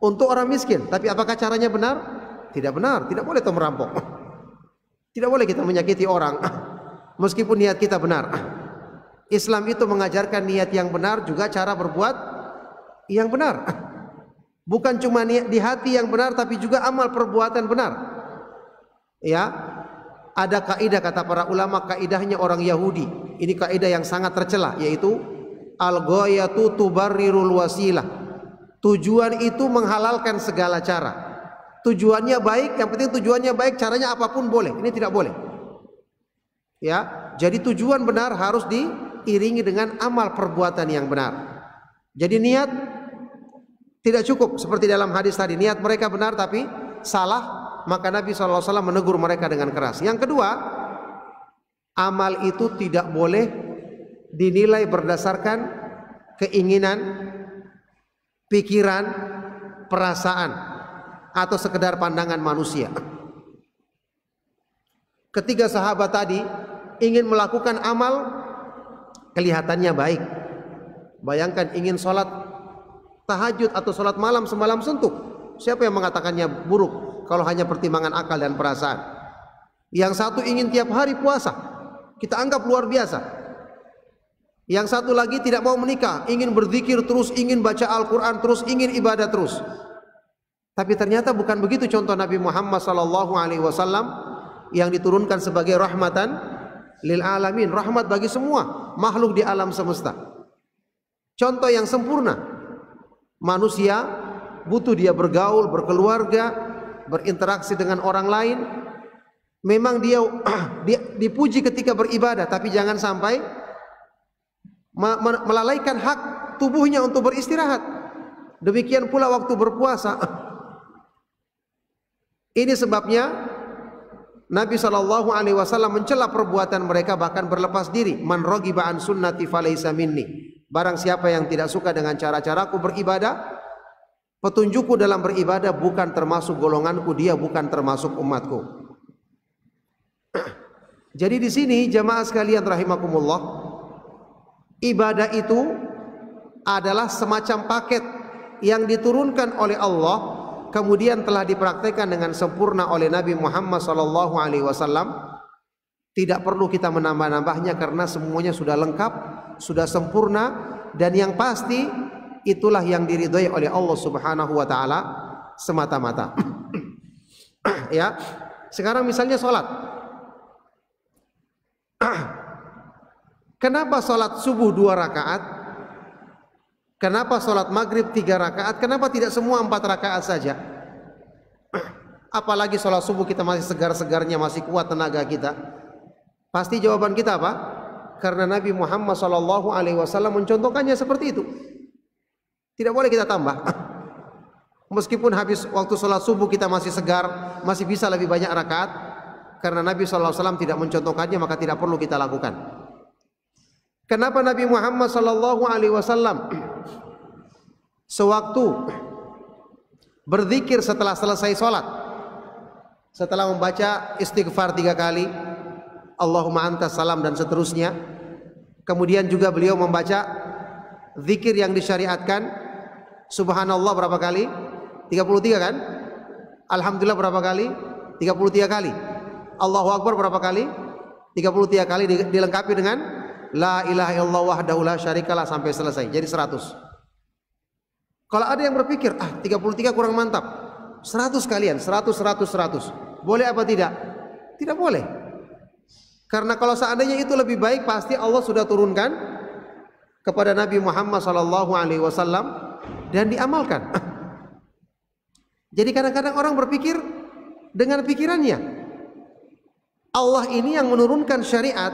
Untuk orang miskin, tapi apakah caranya benar? Tidak benar, tidak boleh kita merampok. Tidak boleh kita menyakiti orang. meskipun niat kita benar. Islam itu mengajarkan niat yang benar juga cara berbuat yang benar. Bukan cuma niat di hati yang benar, tapi juga amal perbuatan benar. Ya, ada kaidah kata para ulama, kaidahnya orang Yahudi. Ini kaidah yang sangat tercela, yaitu al-ghayatu tubarrirul wasilah. Tujuan itu menghalalkan segala cara. Tujuannya baik, yang penting tujuannya baik, caranya apapun boleh. Ini tidak boleh. Ya, jadi tujuan benar harus diiringi dengan amal perbuatan yang benar. Jadi niat tidak cukup seperti dalam hadis tadi, niat mereka benar tapi salah, maka Nabi SAW menegur mereka dengan keras. Yang kedua, amal itu tidak boleh dinilai berdasarkan keinginan, pikiran, perasaan, atau sekedar pandangan manusia. Ketiga sahabat tadi ingin melakukan amal, kelihatannya baik. Bayangkan ingin sholat tahajud atau sholat malam semalam suntuk. Siapa yang mengatakannya buruk kalau hanya pertimbangan akal dan perasaan? Yang satu ingin tiap hari puasa, kita anggap luar biasa. Yang satu lagi tidak mau menikah, ingin berzikir terus, ingin baca Al-Quran terus, ingin ibadah terus. Tapi ternyata bukan begitu contoh Nabi Muhammad SAW yang diturunkan sebagai rahmatan lil alamin, rahmat bagi semua makhluk di alam semesta. Contoh yang sempurna. Manusia butuh dia bergaul, berkeluarga, berinteraksi dengan orang lain. Memang dia dipuji ketika beribadah, tapi jangan sampai melalaikan hak tubuhnya untuk beristirahat. Demikian pula waktu berpuasa. Ini sebabnya Nabi SAW mencela perbuatan mereka, bahkan berlepas diri. Man raghiba an sunnati falaysa minni. Barang siapa yang tidak suka dengan cara-caraku beribadah, petunjukku dalam beribadah, bukan termasuk golonganku, dia bukan termasuk umatku. Jadi di sini jamaah sekalian rahimakumullah, ibadah itu adalah semacam paket yang diturunkan oleh Allah, kemudian telah dipraktekkan dengan sempurna oleh Nabi Muhammad SAW. Tidak perlu kita menambah-nambahnya karena semuanya sudah lengkap, sudah sempurna, dan yang pasti itulah yang diridhai oleh Allah Subhanahu wa taala semata-mata. Ya. Sekarang misalnya salat. Kenapa salat subuh 2 rakaat? Kenapa sholat maghrib 3 rakaat? Kenapa tidak semua 4 rakaat saja? Apalagi sholat subuh kita masih segar-segarnya, masih kuat tenaga kita. Pasti jawaban kita apa? Karena Nabi Muhammad SAW mencontohkannya seperti itu. Tidak boleh kita tambah. Meskipun habis waktu sholat subuh kita masih segar, masih bisa lebih banyak rakaat. Karena Nabi SAW tidak mencontohkannya, maka tidak perlu kita lakukan. Kenapa Nabi Muhammad SAW sewaktu berzikir setelah selesai sholat, setelah membaca istighfar 3 kali, Allahumma antas salam dan seterusnya, kemudian juga beliau membaca zikir yang disyariatkan, subhanallah berapa kali? 33 kan? Alhamdulillah berapa kali? 33 kali. Allahu Akbar berapa kali? 33 kali, dilengkapi dengan la ilaha illallah wahdahu la syarikalah sampai selesai. Jadi 100. Kalau ada yang berpikir, 33 kurang mantap, 100 kalian, 100, 100, 100. Boleh apa tidak? Tidak boleh. Karena kalau seandainya itu lebih baik, pasti Allah sudah turunkan kepada Nabi Muhammad SAW dan diamalkan. Jadi kadang-kadang orang berpikir dengan pikirannya. Allah ini yang menurunkan syariat,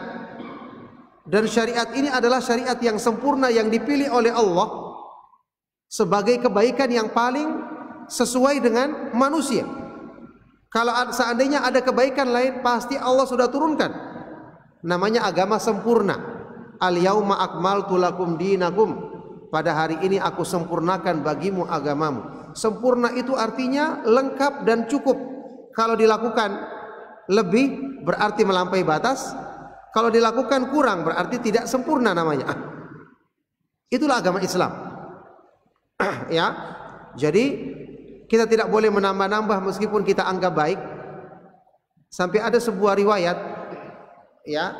dan syariat ini adalah syariat yang sempurna yang dipilih oleh Allah sebagai kebaikan yang paling sesuai dengan manusia. Kalau seandainya ada kebaikan lain, pasti Allah sudah turunkan. Namanya agama sempurna. Al-yauma akmaltu lakum dinakum. Pada hari ini aku sempurnakan bagimu agamamu. Sempurna itu artinya lengkap dan cukup. Kalau dilakukan lebih berarti melampaui batas. Kalau dilakukan kurang berarti tidak sempurna namanya. Itulah agama Islam. Ya. Jadi kita tidak boleh menambah-nambah meskipun kita anggap baik. Sampai ada sebuah riwayat, ya,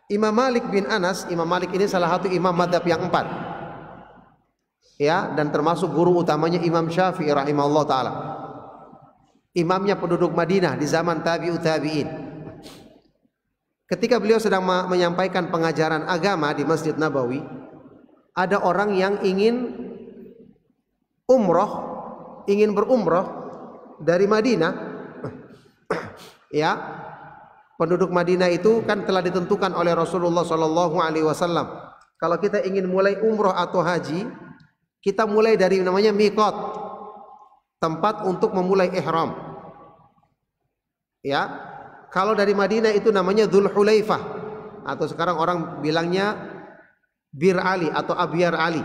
Imam Malik bin Anas, Imam Malik ini salah satu imam madhab yang 4, ya, dan termasuk guru utamanya Imam Syafi'i rahimahullah taala. Imamnya penduduk Madinah di zaman tabi'ut tabi'in. Ketika beliau sedang menyampaikan pengajaran agama di Masjid Nabawi, ada orang yang ingin berumroh dari Madinah. Ya, penduduk Madinah itu kan telah ditentukan oleh Rasulullah Shallallahu Alaihi Wasallam. Kalau kita ingin mulai umroh atau haji, kita mulai dari namanya miqat, tempat untuk memulai ihram. Ya, kalau dari Madinah itu namanya Dzul Hulaifah, atau sekarang orang bilangnya Bir Ali atau Abyar Ali.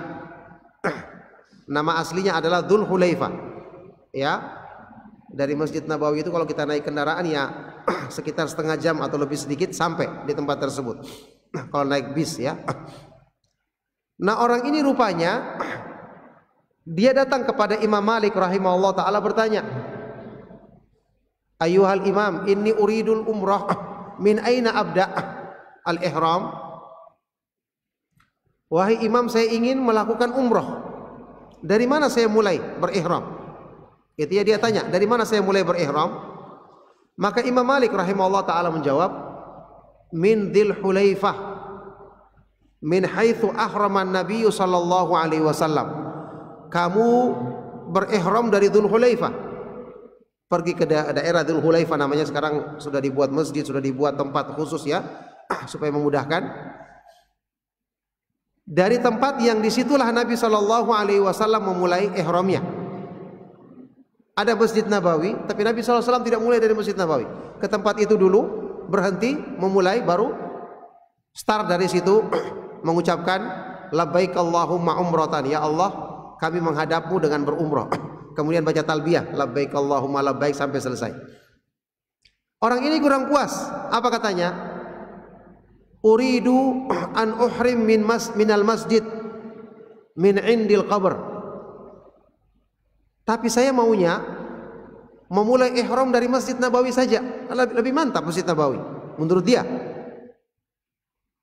Nama aslinya adalah Dzul Hulaifah. Ya, dari Masjid Nabawi itu kalau kita naik kendaraan ya sekitar setengah jam atau lebih sedikit sampai di tempat tersebut. Kalau naik bis ya. Nah, orang ini rupanya dia datang kepada Imam Malik rahimahullah taala bertanya, "Ayyuhal imam, inni uridul umrah, min aina abda al-ihram?" Wahai imam, saya ingin melakukan umrah. Dari mana saya mulai berihram? Itu ya, dia tanya, dari mana saya mulai berihram? Maka Imam Malik rahimahullah taala menjawab, min Dzul Hulaifah, min haitsu ahrama an-nabiy sallallahu alaihi wasallam. Kamu berihram dari Dzul Hulaifah. Pergi ke daerah Dzul Hulaifah, namanya sekarang sudah dibuat masjid, sudah dibuat tempat khusus ya supaya memudahkan. Dari tempat yang disitulah Nabi sallallahu alaihi wasallam memulai ihramnya. Ada Masjid Nabawi, tapi Nabi SAW tidak mulai dari Masjid Nabawi. Ke tempat itu dulu, berhenti, memulai, baru start dari situ mengucapkan labbaik Allahumma umratan, ya Allah kami menghadapmu dengan berumrah. Kemudian baca talbiyah labbaik Allahumma labbaik sampai selesai. Orang ini kurang puas. Apa katanya? Uridu an uhrim minal masjid min indil qabr. Tapi saya maunya memulai ihram dari Masjid Nabawi saja. Lebih mantap Masjid Nabawi menurut dia.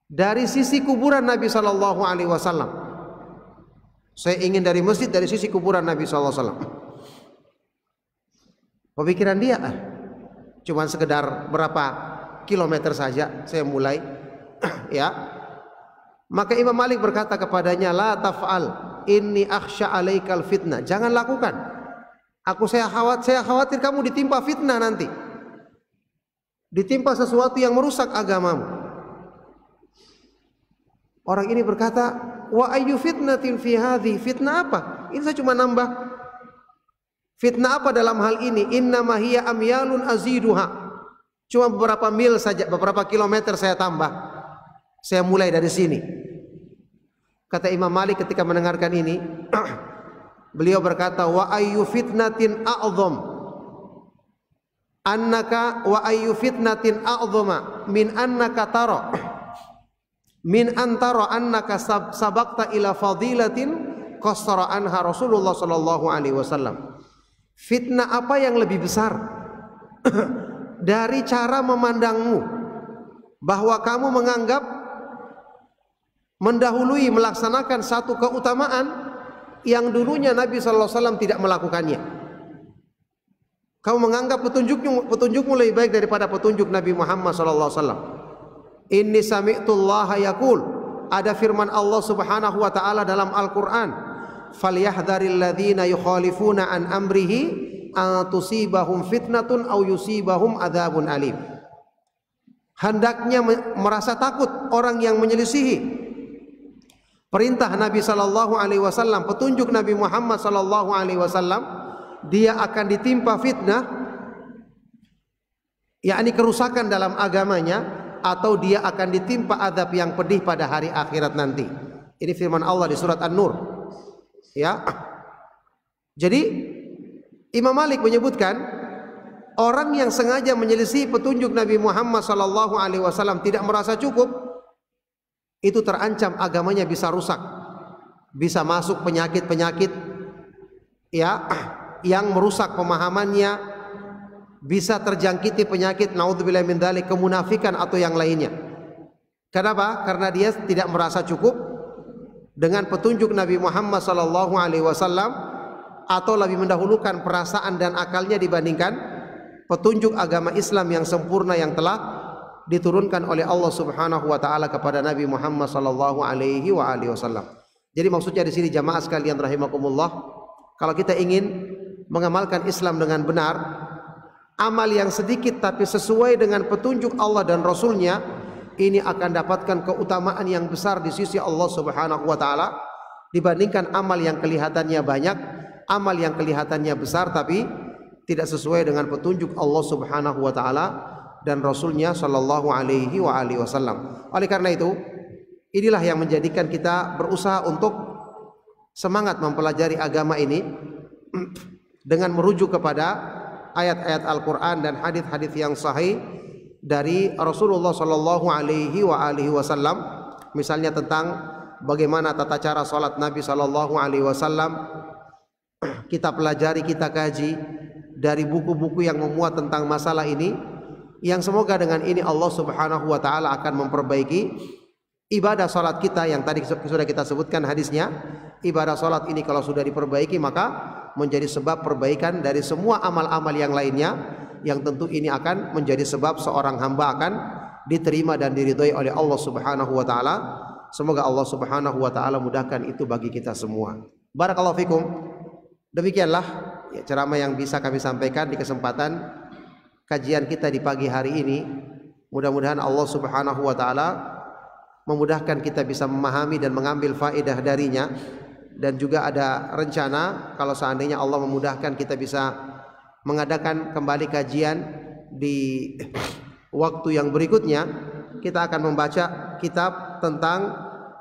Dari sisi kuburan Nabi sallallahu alaihi wasallam. Saya ingin dari masjid dari sisi kuburan Nabi sallallahu alaihi wasallam. Pemikiran dia cuman sekedar berapa kilometer saja saya mulai ya. Maka Imam Malik berkata kepadanya, la taf'al, inni akhsha alaikal fitnah. Jangan lakukan. Saya khawatir kamu ditimpa fitnah nanti. Ditimpa sesuatu yang merusak agamamu. Orang ini berkata, wa ayyu fitnatin fi hadhi? Fitnah apa? Ini saya cuma nambah. Fitnah apa dalam hal ini? Innama hiya amyalun aziduha. Cuma beberapa mil saja, beberapa kilometer saya tambah. Saya mulai dari sini. Kata Imam Malik ketika mendengarkan ini, beliau berkata, wa ayyu fitnatin a'zam annaka wa ayyu fitnatin a'zama min annaka tara min antara annaka sabaqta ila fadilatin qassara anha Rasulullah sallallahu alaihi wasallam. Fitnah apa yang lebih besar dari cara memandangmu bahwa kamu menganggap mendahului melaksanakan satu keutamaan yang dulunya Nabi sallallahu alaihi wasallam tidak melakukannya. Kamu menganggap petunjukmu lebih baik daripada petunjuk Nabi Muhammad sallallahu alaihi wasallam. Inni sami'tullaha yaqul, ada firman Allah Subhanahu wa taala dalam Al-Qur'an, falyahdharil ladzina yukhalifuna an amrihi an tusibahum fitnatun aw yusibahum adzabun alim. Hendaknya merasa takut orang yang menyelisihi perintah Nabi sallallahu alaihi wasallam, petunjuk Nabi Muhammad sallallahu alaihi wasallam, dia akan ditimpa fitnah, yakni kerusakan dalam agamanya, atau dia akan ditimpa azab yang pedih pada hari akhirat nanti. Ini firman Allah di surat An-Nur. Ya. Jadi Imam Malik menyebutkan orang yang sengaja menyelisih petunjuk Nabi Muhammad sallallahu alaihi wasallam tidak merasa cukup, itu terancam agamanya bisa rusak, bisa masuk penyakit-penyakit ya yang merusak pemahamannya, bisa terjangkiti penyakit naudzubillah min dzalik, kemunafikan atau yang lainnya. Kenapa? Karena dia tidak merasa cukup dengan petunjuk Nabi Muhammad sallallahu alaihi wasallam, atau lebih mendahulukan perasaan dan akalnya dibandingkan petunjuk agama Islam yang sempurna yang telah diturunkan oleh Allah Subhanahu wa taala kepada Nabi Muhammad sallallahu alaihi wasallam. Jadi maksudnya di sini jamaah sekalian rahimakumullah, kalau kita ingin mengamalkan Islam dengan benar, amal yang sedikit tapi sesuai dengan petunjuk Allah dan Rasulnya, ini akan dapatkan keutamaan yang besar di sisi Allah Subhanahu wa taala dibandingkan amal yang kelihatannya banyak, amal yang kelihatannya besar tapi tidak sesuai dengan petunjuk Allah Subhanahu wa taala dan Rasulnya sallallahu alaihi wasallam. Oleh karena itu, inilah yang menjadikan kita berusaha untuk semangat mempelajari agama ini dengan merujuk kepada ayat-ayat Al-Quran dan hadis-hadis yang sahih dari Rasulullah sallallahu alaihi wasallam. Misalnya tentang bagaimana tata cara salat Nabi sallallahu alaihi wasallam, kita pelajari, kita kaji dari buku-buku yang memuat tentang masalah ini, yang semoga dengan ini Allah Subhanahu wa taala akan memperbaiki ibadah salat kita yang tadi sudah kita sebutkan hadisnya. Ibadah salat ini kalau sudah diperbaiki maka menjadi sebab perbaikan dari semua amal-amal yang lainnya, yang tentu ini akan menjadi sebab seorang hamba akan diterima dan diridhoi oleh Allah Subhanahu wa taala. Semoga Allah Subhanahu wa taala mudahkan itu bagi kita semua. Barakallahu fikum. Demikianlah ceramah yang bisa kami sampaikan di kesempatan kajian kita di pagi hari ini. Mudah-mudahan Allah Subhanahu wa taala memudahkan kita bisa memahami dan mengambil faedah darinya, dan juga ada rencana kalau seandainya Allah memudahkan kita bisa mengadakan kembali kajian di waktu yang berikutnya. Kita akan membaca kitab tentang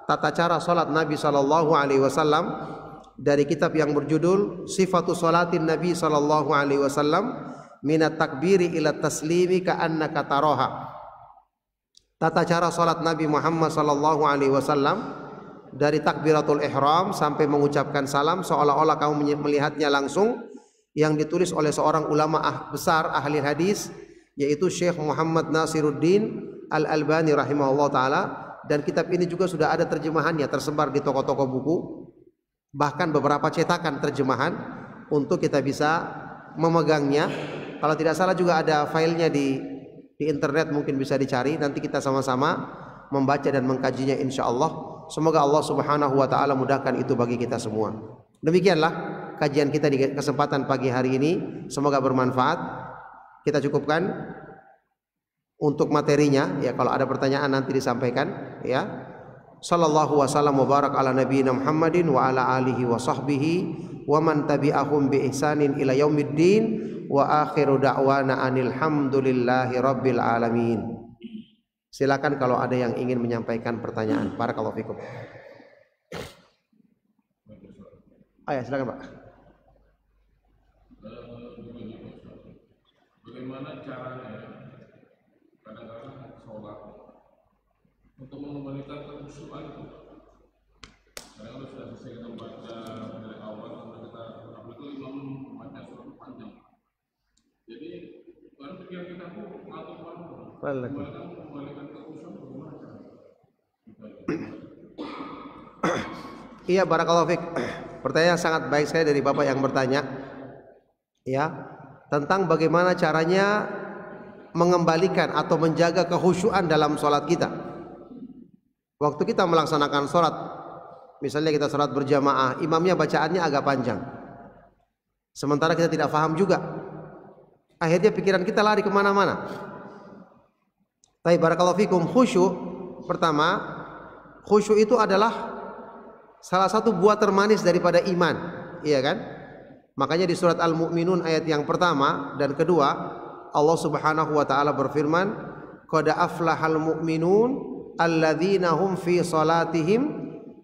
tata cara salat Nabi sallallahu alaihi wasallam dari kitab yang berjudul Sifatu Salatin Nabi sallallahu alaihi wasallam minat takbiri ila taslimi ka'annaka taraha. Tata cara salat Nabi Muhammad sallallahu alaihi wasallam dari takbiratul ihram sampai mengucapkan salam seolah-olah kamu melihatnya langsung, yang ditulis oleh seorang ulama besar ahli hadis, yaitu Syekh Muhammad Nasiruddin Al-Albani rahimahullah taala. Dan kitab ini juga sudah ada terjemahannya tersebar di toko-toko buku, bahkan beberapa cetakan terjemahan untuk kita bisa memegangnya. Kalau tidak salah juga ada filenya di internet, mungkin bisa dicari. Nanti kita sama-sama membaca dan mengkajinya insyaallah. Semoga Allah Subhanahu wa taala mudahkan itu bagi kita semua. Demikianlah kajian kita di kesempatan pagi hari ini, semoga bermanfaat. Kita cukupkan untuk materinya ya, kalau ada pertanyaan nanti disampaikan ya. Sallallahu wasallam wa barak ala nabiyina Muhammadin wa ala alihi wa sahbihi wa man tabi'ahum bi ihsanin ila yaumiddin wa akhiru da'wana anil hamdulillahi rabbil alamin. Silakan kalau ada yang ingin menyampaikan pertanyaan. Barakallahu fikum. Ayo silakan Pak. Bagaimana caranya kadang-kadang sholat untuk mengembalikan kekhusyuan itu? Kadang-kadang sudah selesai kita baca dari awal sampai kita itu imam membaca surat panjang. Jadi baru pikiran kita tuh ngantuk banget. Mengembalikan kekhusyuan bagaimana? Iya, barakallahu fiik. Pertanyaan sangat baik sekali dari Bapak yang bertanya ya, tentang bagaimana caranya mengembalikan atau menjaga kekhusyuan dalam sholat kita. Waktu kita melaksanakan sholat, misalnya kita sholat berjamaah, imamnya bacaannya agak panjang, sementara kita tidak paham juga, akhirnya pikiran kita lari kemana-mana. Tapi barakallahu fikum, khusyuk, pertama, khusyuk itu adalah salah satu buah termanis daripada iman, iya kan? Makanya di surat Al-Mu'minun ayat yang pertama dan kedua, Allah Subhanahu wa taala berfirman, qad aflahal mu'minun alladzina hum fi salatihim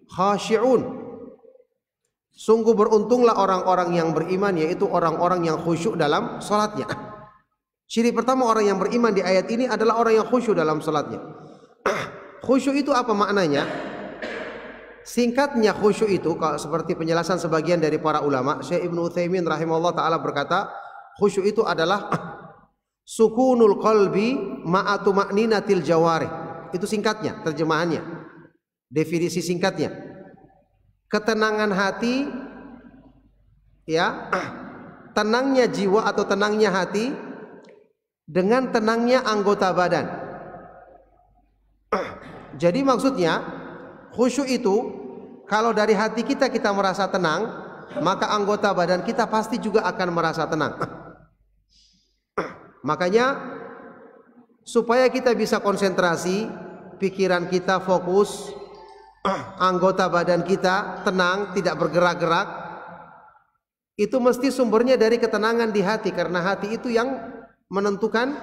khashi'un. Sungguh beruntunglah orang-orang yang beriman, yaitu orang-orang yang khusyuk dalam salatnya. Ciri pertama orang yang beriman di ayat ini adalah orang yang khusyuk dalam salatnya. Khusyuk itu apa maknanya? Singkatnya khusyuk itu, kalau seperti penjelasan sebagian dari para ulama, Syekh Ibnu Utsaimin rahimahullah taala berkata, khusyuk itu adalah sukunul qalbi ma'atu ma'ninatil jawarih. Itu singkatnya, terjemahannya. Definisi singkatnya. Ketenangan hati, ya, tenangnya jiwa atau tenangnya hati dengan tenangnya anggota badan. Jadi maksudnya khusyuk itu kalau dari hati kita merasa tenang, maka anggota badan kita pasti juga akan merasa tenang. Makanya supaya kita bisa konsentrasi, pikiran kita fokus, anggota badan kita tenang, tidak bergerak-gerak, itu mesti sumbernya dari ketenangan di hati, karena hati itu yang menentukan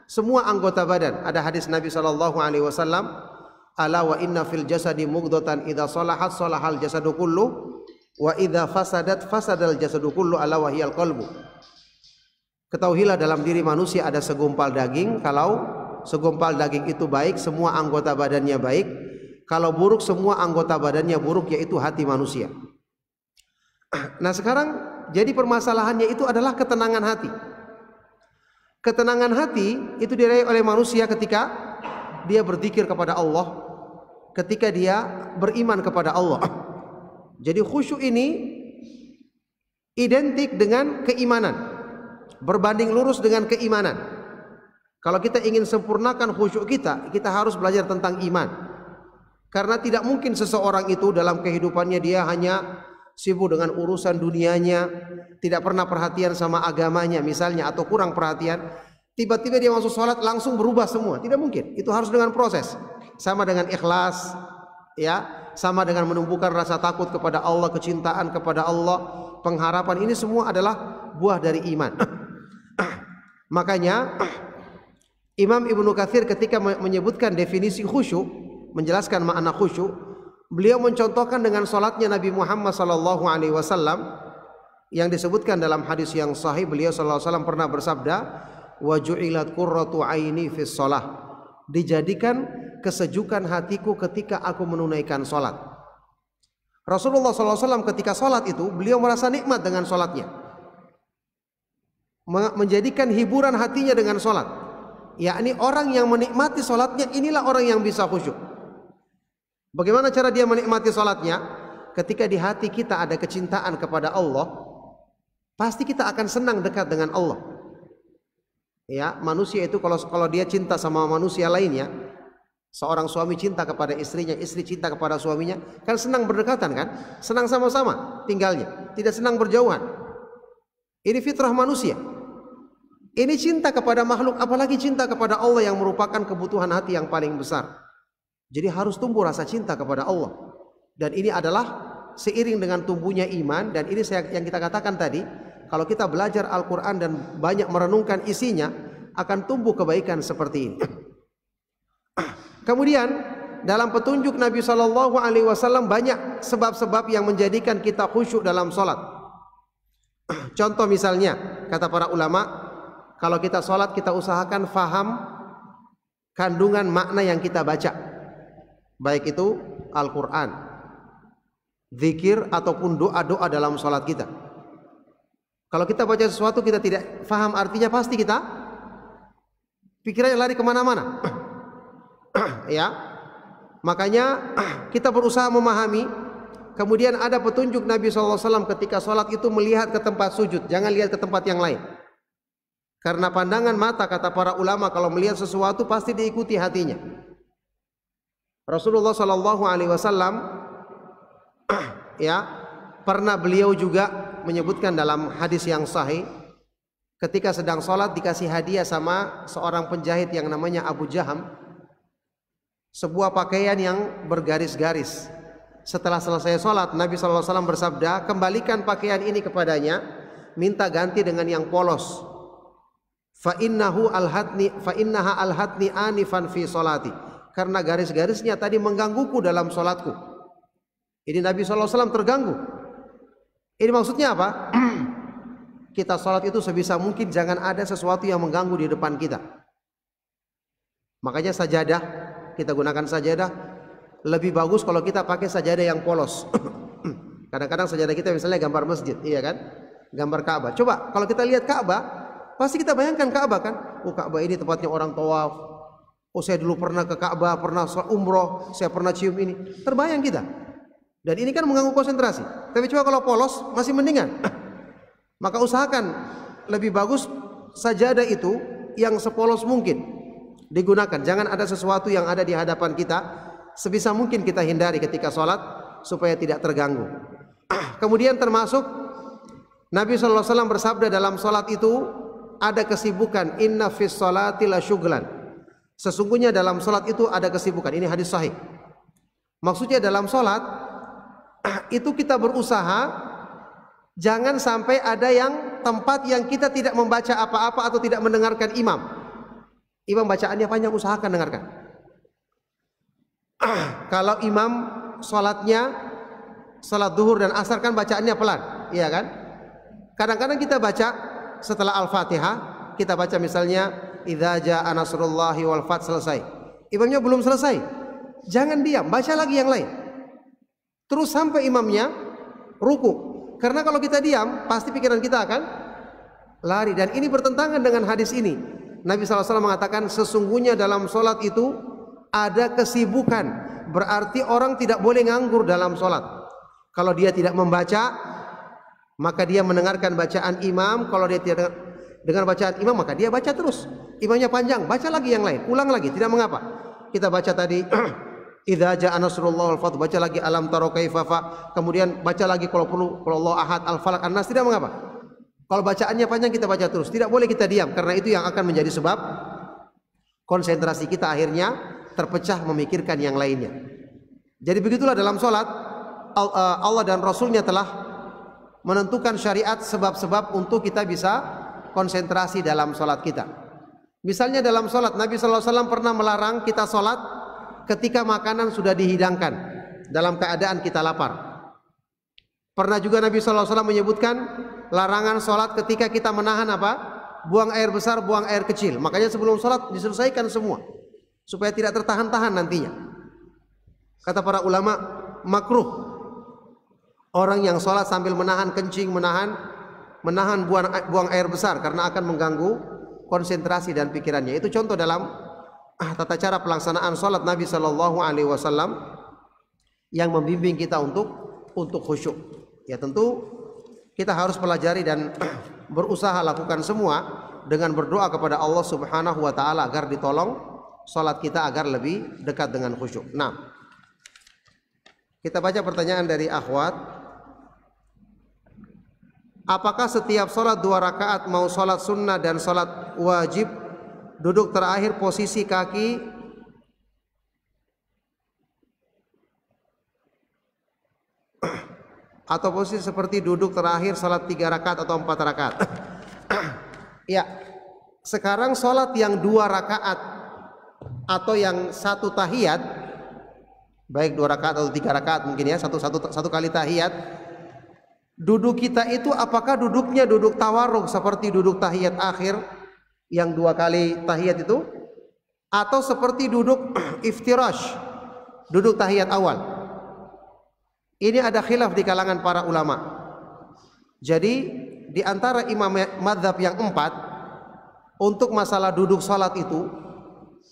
semua anggota badan. Ada hadis Nabi SAW, ala wa inna fil jasadi mughdatan idza salahat salahal jasadu kullu wa idza fasadat fasadal jasadu kullu ala wa hiyal qalbu. Ketahuilah dalam diri manusia ada segumpal daging, kalau segumpal daging itu baik, semua anggota badannya baik. Kalau buruk, semua anggota badannya buruk, yaitu hati manusia. Nah sekarang jadi permasalahannya itu adalah ketenangan hati. Ketenangan hati itu diraih oleh manusia ketika dia berzikir kepada Allah, ketika dia beriman kepada Allah. Jadi khusyuk ini identik dengan keimanan, berbanding lurus dengan keimanan. Kalau kita ingin sempurnakan khusyuk kita harus belajar tentang iman. Karena tidak mungkin seseorang itu dalam kehidupannya dia hanya sibuk dengan urusan dunianya, tidak pernah perhatian sama agamanya misalnya, atau kurang perhatian, tiba-tiba dia masuk sholat langsung berubah semua. Tidak mungkin. Itu harus dengan proses. Sama dengan ikhlas, ya, sama dengan menumbuhkan rasa takut kepada Allah, kecintaan kepada Allah, pengharapan. Ini semua adalah buah dari iman. Makanya Imam Ibnu Katsir ketika menyebutkan definisi khusyuk, menjelaskan makna khusyuk, beliau mencontohkan dengan salatnya Nabi Muhammad SAW yang disebutkan dalam hadis yang sahih. Beliau SAW pernah bersabda, wa ju'ilat qurratu aini fis shalah, dijadikan kesejukan hatiku ketika aku menunaikan salat. Rasulullah SAW ketika salat itu beliau merasa nikmat dengan salatnya, menjadikan hiburan hatinya dengan salat. Yakni orang yang menikmati salatnya inilah orang yang bisa khusyuk. Bagaimana cara dia menikmati salatnya? Ketika di hati kita ada kecintaan kepada Allah, pasti kita akan senang dekat dengan Allah. Ya, manusia itu kalau dia cinta sama manusia lainnya, seorang suami cinta kepada istrinya, istri cinta kepada suaminya, kan senang berdekatan kan? Senang sama-sama tinggalnya, tidak senang berjauhan. Ini fitrah manusia. Ini cinta kepada makhluk, apalagi cinta kepada Allah yang merupakan kebutuhan hati yang paling besar. Jadi harus tumbuh rasa cinta kepada Allah. Dan ini adalah seiring dengan tumbuhnya iman. Dan ini yang kita katakan tadi, kalau kita belajar Al-Quran dan banyak merenungkan isinya, akan tumbuh kebaikan seperti ini. Kemudian dalam petunjuk Nabi SAW banyak sebab-sebab yang menjadikan kita khusyuk dalam sholat. Contoh misalnya, kata para ulama, kalau kita sholat kita usahakan faham kandungan makna yang kita baca, baik itu Al-Quran, zikir, ataupun doa-doa dalam sholat kita. Kalau kita baca sesuatu kita tidak faham artinya, pasti kita pikirannya lari kemana-mana. Ya, makanya kita berusaha memahami. Kemudian ada petunjuk Nabi SAW ketika sholat itu melihat ke tempat sujud, jangan lihat ke tempat yang lain. Karena pandangan mata, kata para ulama, kalau melihat sesuatu pasti diikuti hatinya. Rasulullah SAW ya, pernah beliau juga menyebutkan dalam hadis yang sahih, ketika sedang sholat dikasih hadiah sama seorang penjahit yang namanya Abu Jaham, sebuah pakaian yang bergaris-garis. Setelah selesai sholat, Nabi SAW bersabda, kembalikan pakaian ini kepadanya, minta ganti dengan yang polos. Fa innaha alhatni anifan fi sholati, karena garis-garisnya tadi menggangguku dalam sholatku. Ini Nabi SAW terganggu. Ini maksudnya apa? Kita sholat itu sebisa mungkin jangan ada sesuatu yang mengganggu di depan kita. Makanya sajadah, kita gunakan sajadah, lebih bagus kalau kita pakai sajadah yang polos. Kadang-kadang sajadah kita misalnya gambar masjid, iya kan? Gambar Ka'bah. Coba kalau kita lihat Ka'bah, pasti kita bayangkan Ka'bah kan? Oh, Ka'bah ini tempatnya orang tawaf. Oh, saya dulu pernah ke Ka'bah, pernah umroh, saya pernah cium ini. Terbayang kita. Dan ini kan mengganggu konsentrasi. Tapi coba kalau polos masih mendingan. Maka usahakan lebih bagus sajadah itu yang sepolos mungkin digunakan. Jangan ada sesuatu yang ada di hadapan kita. Sebisa mungkin kita hindari ketika sholat supaya tidak terganggu. Kemudian termasuk Nabi SAW bersabda dalam sholat itu ada kesibukan. Inna fis sholati la syughlan. Sesungguhnya dalam sholat itu ada kesibukan. Ini hadis sahih. Maksudnya dalam sholat itu kita berusaha jangan sampai ada yang tempat yang kita tidak membaca apa-apa atau tidak mendengarkan imam. Imam bacaannya panjang, usahakan dengarkan. Kalau imam sholatnya sholat duhur dan asar kan bacaannya pelan, iya kan? Kadang-kadang kita baca setelah Al-Fatihah, kita baca misalnya idza jaa nasrullahi wal fath, selesai. Imamnya belum selesai. Jangan diam, baca lagi yang lain. Terus sampai imamnya ruku. Karena kalau kita diam, pasti pikiran kita akan lari. Dan ini bertentangan dengan hadis ini. Nabi SAW mengatakan sesungguhnya dalam sholat itu ada kesibukan. Berarti orang tidak boleh nganggur dalam sholat. Kalau dia tidak membaca, maka dia mendengarkan bacaan imam. Kalau dia tidak dengar bacaan imam, maka dia baca terus. Imamnya panjang, baca lagi yang lain. Ulang lagi, tidak mengapa. Kita baca tadi idza jaa nasrullah wal fath, baca lagi alam taro kaifa fa, kemudian baca lagi kalau perlu qul huwallahu ahad, al falaq, an nas, tidak mengapa. Kalau bacaannya panjang kita baca terus, tidak boleh kita diam karena itu yang akan menjadi sebab konsentrasi kita akhirnya terpecah memikirkan yang lainnya. Jadi begitulah dalam salat Allah dan Rasulnya telah menentukan syariat sebab-sebab untuk kita bisa konsentrasi dalam salat kita. Misalnya dalam salat Nabi SAW pernah melarang kita salat ketika makanan sudah dihidangkan dalam keadaan kita lapar. Pernah juga Nabi SAW menyebutkan larangan sholat ketika kita menahan apa? Buang air besar, buang air kecil. Makanya sebelum sholat diselesaikan semua supaya tidak tertahan-tahan nantinya. Kata para ulama, makruh orang yang sholat sambil menahan kencing, menahan buang air besar karena akan mengganggu konsentrasi dan pikirannya. Itu contoh dalam tata cara pelaksanaan sholat Nabi Shallallahu Alaihi Wasallam yang membimbing kita untuk khusyuk. Ya tentu kita harus pelajari dan berusaha lakukan semua dengan berdoa kepada Allah Subhanahu Wa Taala agar ditolong sholat kita agar lebih dekat dengan khusyuk. Nah, kita baca pertanyaan dari akhwat. Apakah setiap sholat 2 rakaat mau sholat sunnah dan sholat wajib duduk terakhir posisi kaki atau posisi seperti duduk terakhir salat 3 rakaat atau 4 rakaat? Ya, sekarang salat yang 2 rakaat atau yang 1 tahiyat, baik 2 rakaat atau 3 rakaat mungkin ya, satu kali tahiyat, duduk kita itu apakah duduknya duduk tawarruk seperti duduk tahiyat akhir yang 2 kali tahiyat itu, atau seperti duduk iftirash, duduk tahiyat awal? Ini ada khilaf di kalangan para ulama. Jadi di antara imam mazhab yang 4 untuk masalah duduk salat itu,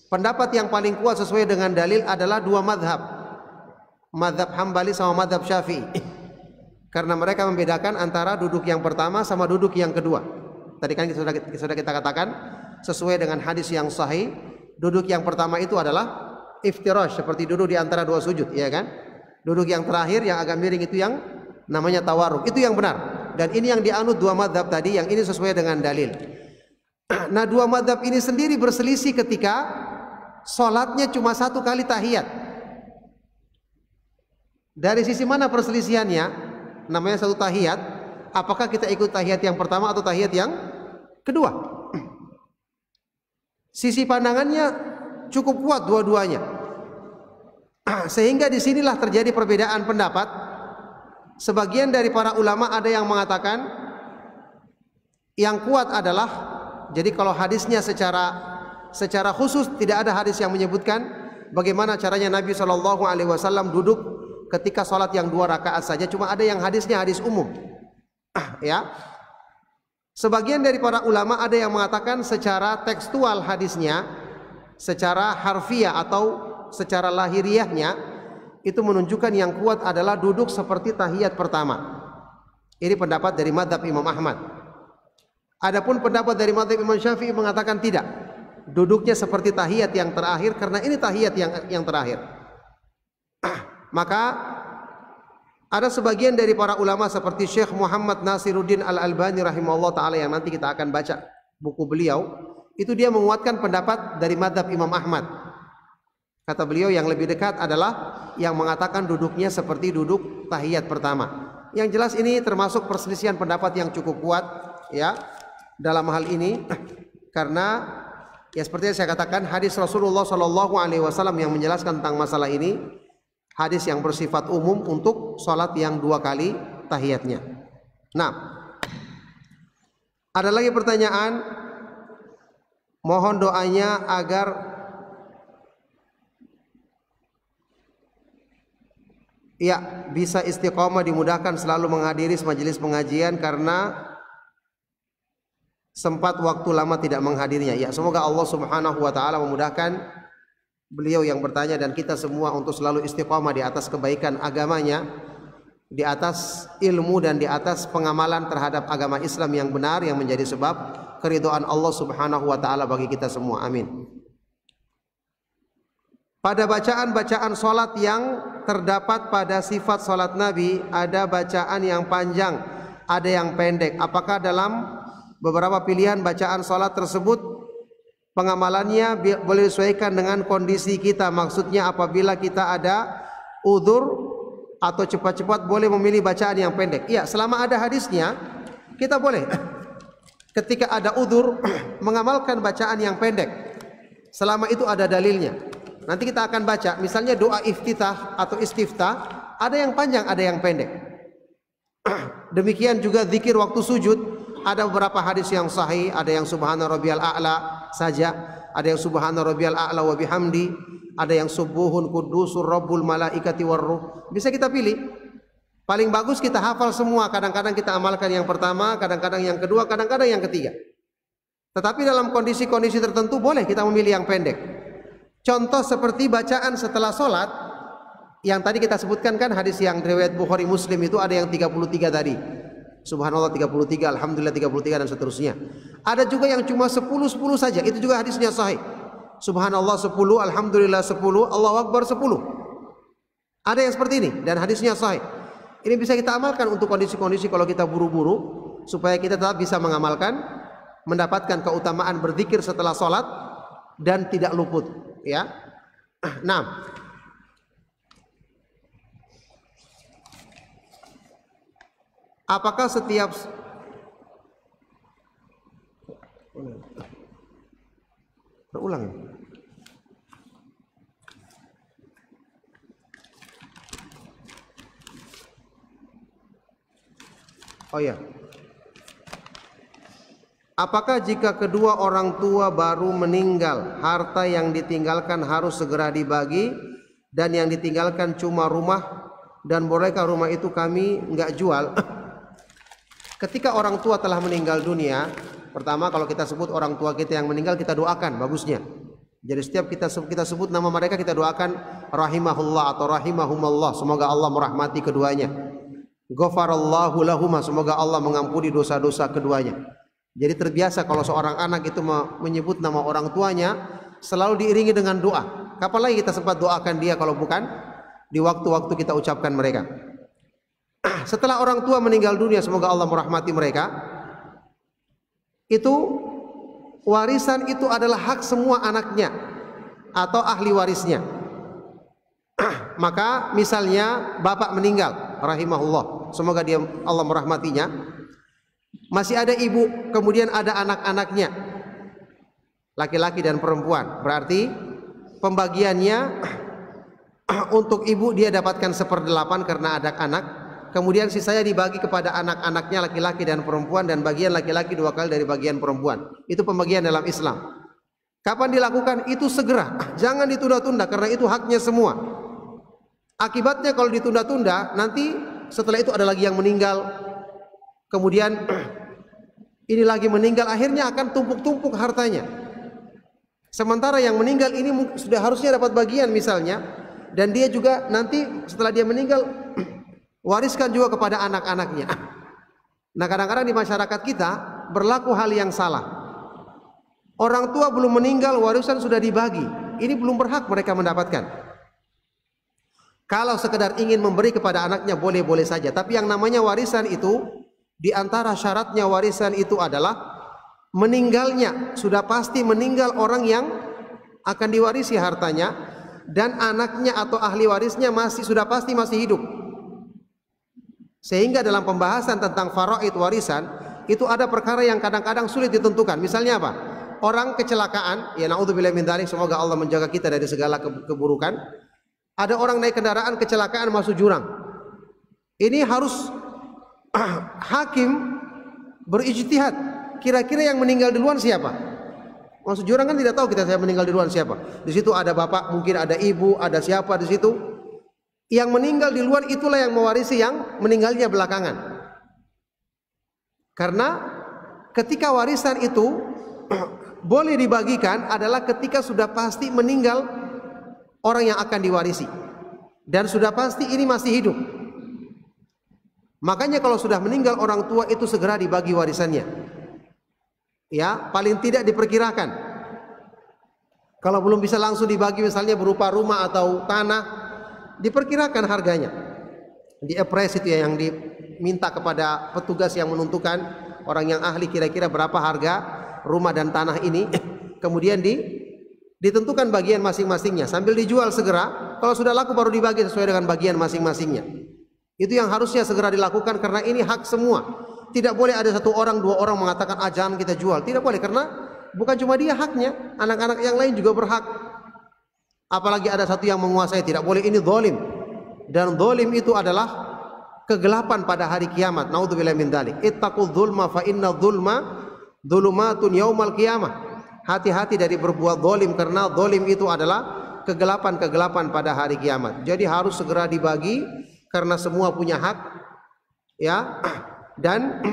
pendapat yang paling kuat sesuai dengan dalil adalah 2 mazhab, mazhab Hambali sama mazhab Syafi'i. Karena mereka membedakan antara duduk yang pertama sama duduk yang kedua. Tadi kan sudah kita katakan sesuai dengan hadis yang sahih, duduk yang pertama itu adalah iftirash, seperti duduk di antara 2 sujud, ya kan? Duduk yang terakhir yang agak miring itu yang namanya tawarruk. Itu yang benar. Dan ini yang dianut 2 mazhab tadi, yang ini sesuai dengan dalil. Nah, 2 mazhab ini sendiri berselisih ketika sholatnya cuma 1 kali tahiyat. Dari sisi mana perselisihannya? Namanya 1 tahiyat. Apakah kita ikut tahiyat yang pertama atau tahiyat yang kedua? Sisi pandangannya cukup kuat dua-duanya. Sehingga disinilah terjadi perbedaan pendapat. Sebagian dari para ulama ada yang mengatakan yang kuat adalah, jadi kalau hadisnya secara khusus tidak ada hadis yang menyebutkan bagaimana caranya Nabi SAW duduk ketika sholat yang 2 rakaat saja. Cuma ada yang hadisnya hadis umum. Ya, sebagian dari para ulama ada yang mengatakan secara tekstual hadisnya secara harfiah atau secara lahiriahnya itu menunjukkan yang kuat adalah duduk seperti tahiyat pertama. Ini pendapat dari mazhab Imam Ahmad. Adapun pendapat dari mazhab Imam Syafi'i mengatakan tidak, duduknya seperti tahiyat yang terakhir karena ini tahiyat yang terakhir. Maka ada sebagian dari para ulama seperti Syekh Muhammad Nasiruddin Al-Albani rahimahullah ta'ala yang nanti kita akan baca buku beliau, itu dia menguatkan pendapat dari mazhab Imam Ahmad. Kata beliau yang lebih dekat adalah yang mengatakan duduknya seperti duduk tahiyat pertama. Yang jelas ini termasuk perselisihan pendapat yang cukup kuat ya dalam hal ini, karena ya seperti yang saya katakan, hadis Rasulullah Shallallahu Alaihi Wasallam yang menjelaskan tentang masalah ini, hadis yang bersifat umum untuk sholat yang 2 kali tahiyatnya. Nah, ada lagi pertanyaan, mohon doanya agar ya bisa istiqomah, dimudahkan selalu menghadiri majelis pengajian karena sempat waktu lama tidak menghadirinya. Ya, semoga Allah Subhanahu wa taala memudahkan beliau yang bertanya dan kita semua untuk selalu istiqomah di atas kebaikan agamanya, di atas ilmu dan di atas pengamalan terhadap agama Islam yang benar yang menjadi sebab keridhaan Allah Subhanahu wa taala bagi kita semua. Amin. Pada bacaan-bacaan salat yang terdapat pada sifat salat Nabi, ada bacaan yang panjang, ada yang pendek. Apakah dalam beberapa pilihan bacaan salat tersebut pengamalannya boleh disesuaikan dengan kondisi kita? Maksudnya apabila kita ada udzur atau cepat-cepat boleh memilih bacaan yang pendek. Iya, selama ada hadisnya kita boleh. Ketika ada udzur mengamalkan bacaan yang pendek, selama itu ada dalilnya. Nanti kita akan baca, misalnya doa iftitah atau istiftah, ada yang panjang, ada yang pendek. Demikian juga zikir waktu sujud, ada beberapa hadis yang sahih, ada yang subhana rabbiyal a'la saja, ada yang subhana rabbiyal a'la wa bihamdi, ada yang subuhun kudusur rabbul malaikati warruh. Bisa kita pilih. Paling bagus kita hafal semua, kadang-kadang kita amalkan yang pertama, kadang-kadang yang kedua, kadang-kadang yang ketiga. Tetapi dalam kondisi-kondisi tertentu boleh kita memilih yang pendek. Contoh seperti bacaan setelah sholat yang tadi kita sebutkan kan, hadis yang riwayat Bukhari Muslim itu ada yang 33 tadi. Subhanallah 33, alhamdulillah 33 dan seterusnya. Ada juga yang cuma 10 saja, itu juga hadisnya sahih. Subhanallah 10, alhamdulillah 10, Allahu Akbar 10. Ada yang seperti ini dan hadisnya sahih. Ini bisa kita amalkan untuk kondisi-kondisi kalau kita buru-buru, supaya kita tetap bisa mengamalkan, mendapatkan keutamaan berzikir setelah sholat dan tidak luput. Ya, nah, apakah setiap berulang ya? Oh ya. Apakah jika kedua orang tua baru meninggal, harta yang ditinggalkan harus segera dibagi, dan yang ditinggalkan cuma rumah, dan bolehkah rumah itu kami nggak jual? Ketika orang tua telah meninggal dunia, pertama kalau kita sebut orang tua kita yang meninggal, kita doakan bagusnya. Jadi setiap kita sebut nama mereka, kita doakan rahimahullah atau rahimahumallah, semoga Allah merahmati keduanya. Ghafarallahu lahuma, semoga Allah mengampuni dosa-dosa keduanya. Jadi terbiasa kalau seorang anak itu menyebut nama orang tuanya selalu diiringi dengan doa. Kapan lagi kita sempat doakan dia kalau bukan di waktu-waktu kita ucapkan mereka. Setelah orang tua meninggal dunia, semoga Allah merahmati mereka, itu warisan itu adalah hak semua anaknya atau ahli warisnya. Maka misalnya bapak meninggal rahimahullah, semoga dia Allah merahmatinya, masih ada ibu, kemudian ada anak-anaknya, laki-laki dan perempuan. Berarti pembagiannya untuk ibu dia dapatkan 1/8 karena ada anak. Kemudian sisanya dibagi kepada anak-anaknya laki-laki dan perempuan, dan bagian laki-laki 2 kali dari bagian perempuan. Itu pembagian dalam Islam. Kapan dilakukan? Itu segera, jangan ditunda-tunda karena itu haknya semua. Akibatnya kalau ditunda-tunda, nanti setelah itu ada lagi yang meninggal. Kemudian ini lagi meninggal, akhirnya akan tumpuk-tumpuk hartanya. Sementara yang meninggal ini sudah harusnya dapat bagian misalnya, dan dia juga nanti setelah dia meninggal wariskan juga kepada anak-anaknya. Nah, kadang-kadang di masyarakat kita berlaku hal yang salah. Orang tua belum meninggal, warisan sudah dibagi. Ini belum berhak mereka mendapatkan. Kalau sekedar ingin memberi kepada anaknya boleh-boleh saja, tapi yang namanya warisan itu, di antara syaratnya warisan itu adalah meninggalnya, sudah pasti meninggal orang yang akan diwarisi hartanya, dan anaknya atau ahli warisnya sudah pasti masih hidup. Sehingga dalam pembahasan tentang faraid warisan itu ada perkara yang kadang-kadang sulit ditentukan. Misalnya apa? Orang kecelakaan, ya naudzubillah min dzalik, semoga Allah menjaga kita dari segala keburukan. Ada orang naik kendaraan kecelakaan masuk jurang. Ini harus hakim berijtihad. Kira-kira yang meninggal duluan siapa? Masuk jurang kan tidak tahu kita saya meninggal duluan siapa. Di situ ada bapak, mungkin ada ibu, ada siapa di situ. Yang meninggal di luar itulah yang mewarisi yang meninggalnya belakangan. Karena ketika warisan itu boleh dibagikan adalah ketika sudah pasti meninggal orang yang akan diwarisi, dan sudah pasti ini masih hidup. Makanya kalau sudah meninggal orang tua itu segera dibagi warisannya. Ya, paling tidak diperkirakan. Kalau belum bisa langsung dibagi misalnya berupa rumah atau tanah, diperkirakan harganya. Di appraise itu ya, yang diminta kepada petugas yang menentukan, orang yang ahli, kira-kira berapa harga rumah dan tanah ini. Kemudian ditentukan bagian masing-masingnya sambil dijual segera. Kalau sudah laku baru dibagi sesuai dengan bagian masing-masingnya. Itu yang harusnya segera dilakukan karena ini hak semua. Tidak boleh ada satu orang, dua orang mengatakan jangan kita jual. Tidak boleh, karena bukan cuma dia haknya, anak-anak yang lain juga berhak. Apalagi ada satu yang menguasai, tidak boleh, ini zalim. Dan zalim itu adalah kegelapan pada hari kiamat. Naudzubillah min dzalik. Ittaqul dzulma fa inna dzulma dzulumatun yaumal qiyamah. Hati-hati dari berbuat zalim, karena zalim itu adalah kegelapan-kegelapan pada hari kiamat. Jadi harus segera dibagi karena semua punya hak, ya. Dan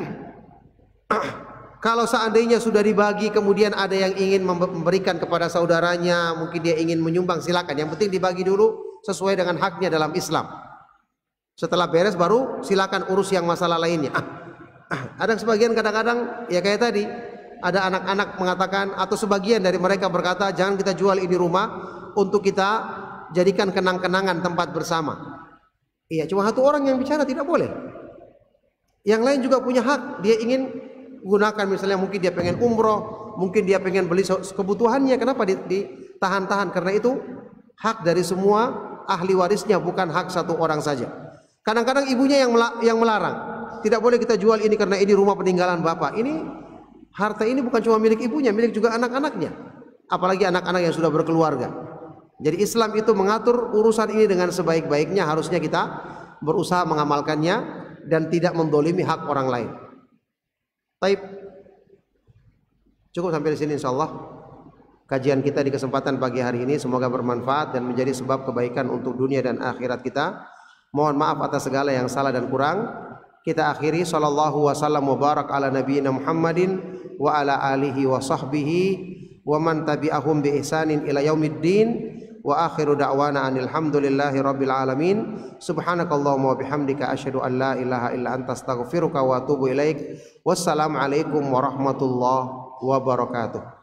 kalau seandainya sudah dibagi kemudian ada yang ingin memberikan kepada saudaranya, mungkin dia ingin menyumbang, silakan. Yang penting dibagi dulu sesuai dengan haknya dalam Islam. Setelah beres baru silakan urus yang masalah lainnya. Ada sebagian kadang-kadang ya kayak tadi, ada anak-anak mengatakan atau sebagian dari mereka berkata, jangan kita jual ini rumah untuk kita jadikan kenang-kenangan tempat bersama. Iya, cuma satu orang yang bicara, tidak boleh. Yang lain juga punya hak, dia ingin gunakan, misalnya mungkin dia pengen umroh, mungkin dia pengen beli kebutuhannya, kenapa ditahan-tahan? Karena itu hak dari semua ahli warisnya, bukan hak satu orang saja. Kadang-kadang ibunya yang melarang, tidak boleh kita jual ini karena ini rumah peninggalan bapak. Ini harta ini bukan cuma milik ibunya, milik juga anak-anaknya, apalagi anak-anak yang sudah berkeluarga. Jadi Islam itu mengatur urusan ini dengan sebaik-baiknya, harusnya kita berusaha mengamalkannya dan tidak mendolimi hak orang lain. Baik, cukup sampai di sini insyaallah kajian kita di kesempatan pagi hari ini. Semoga bermanfaat dan menjadi sebab kebaikan untuk dunia dan akhirat kita. Mohon maaf atas segala yang salah dan kurang. Kita akhiri, sallallahu wasallam wa barak ala nabiyina Muhammadin wa ala alihi wa sahbihi wa man tabi'ahum bi ihsanin ila yaumiddin. Wa akhiru da'wana anil hamdulillahi rabbil alamin. Subhanakallahumma wa bihamdika asyhadu an la ilaha illa anta astaghfiruka wa atubu ilaik. Wassalamu alaikum warahmatullahi wabarakatuh.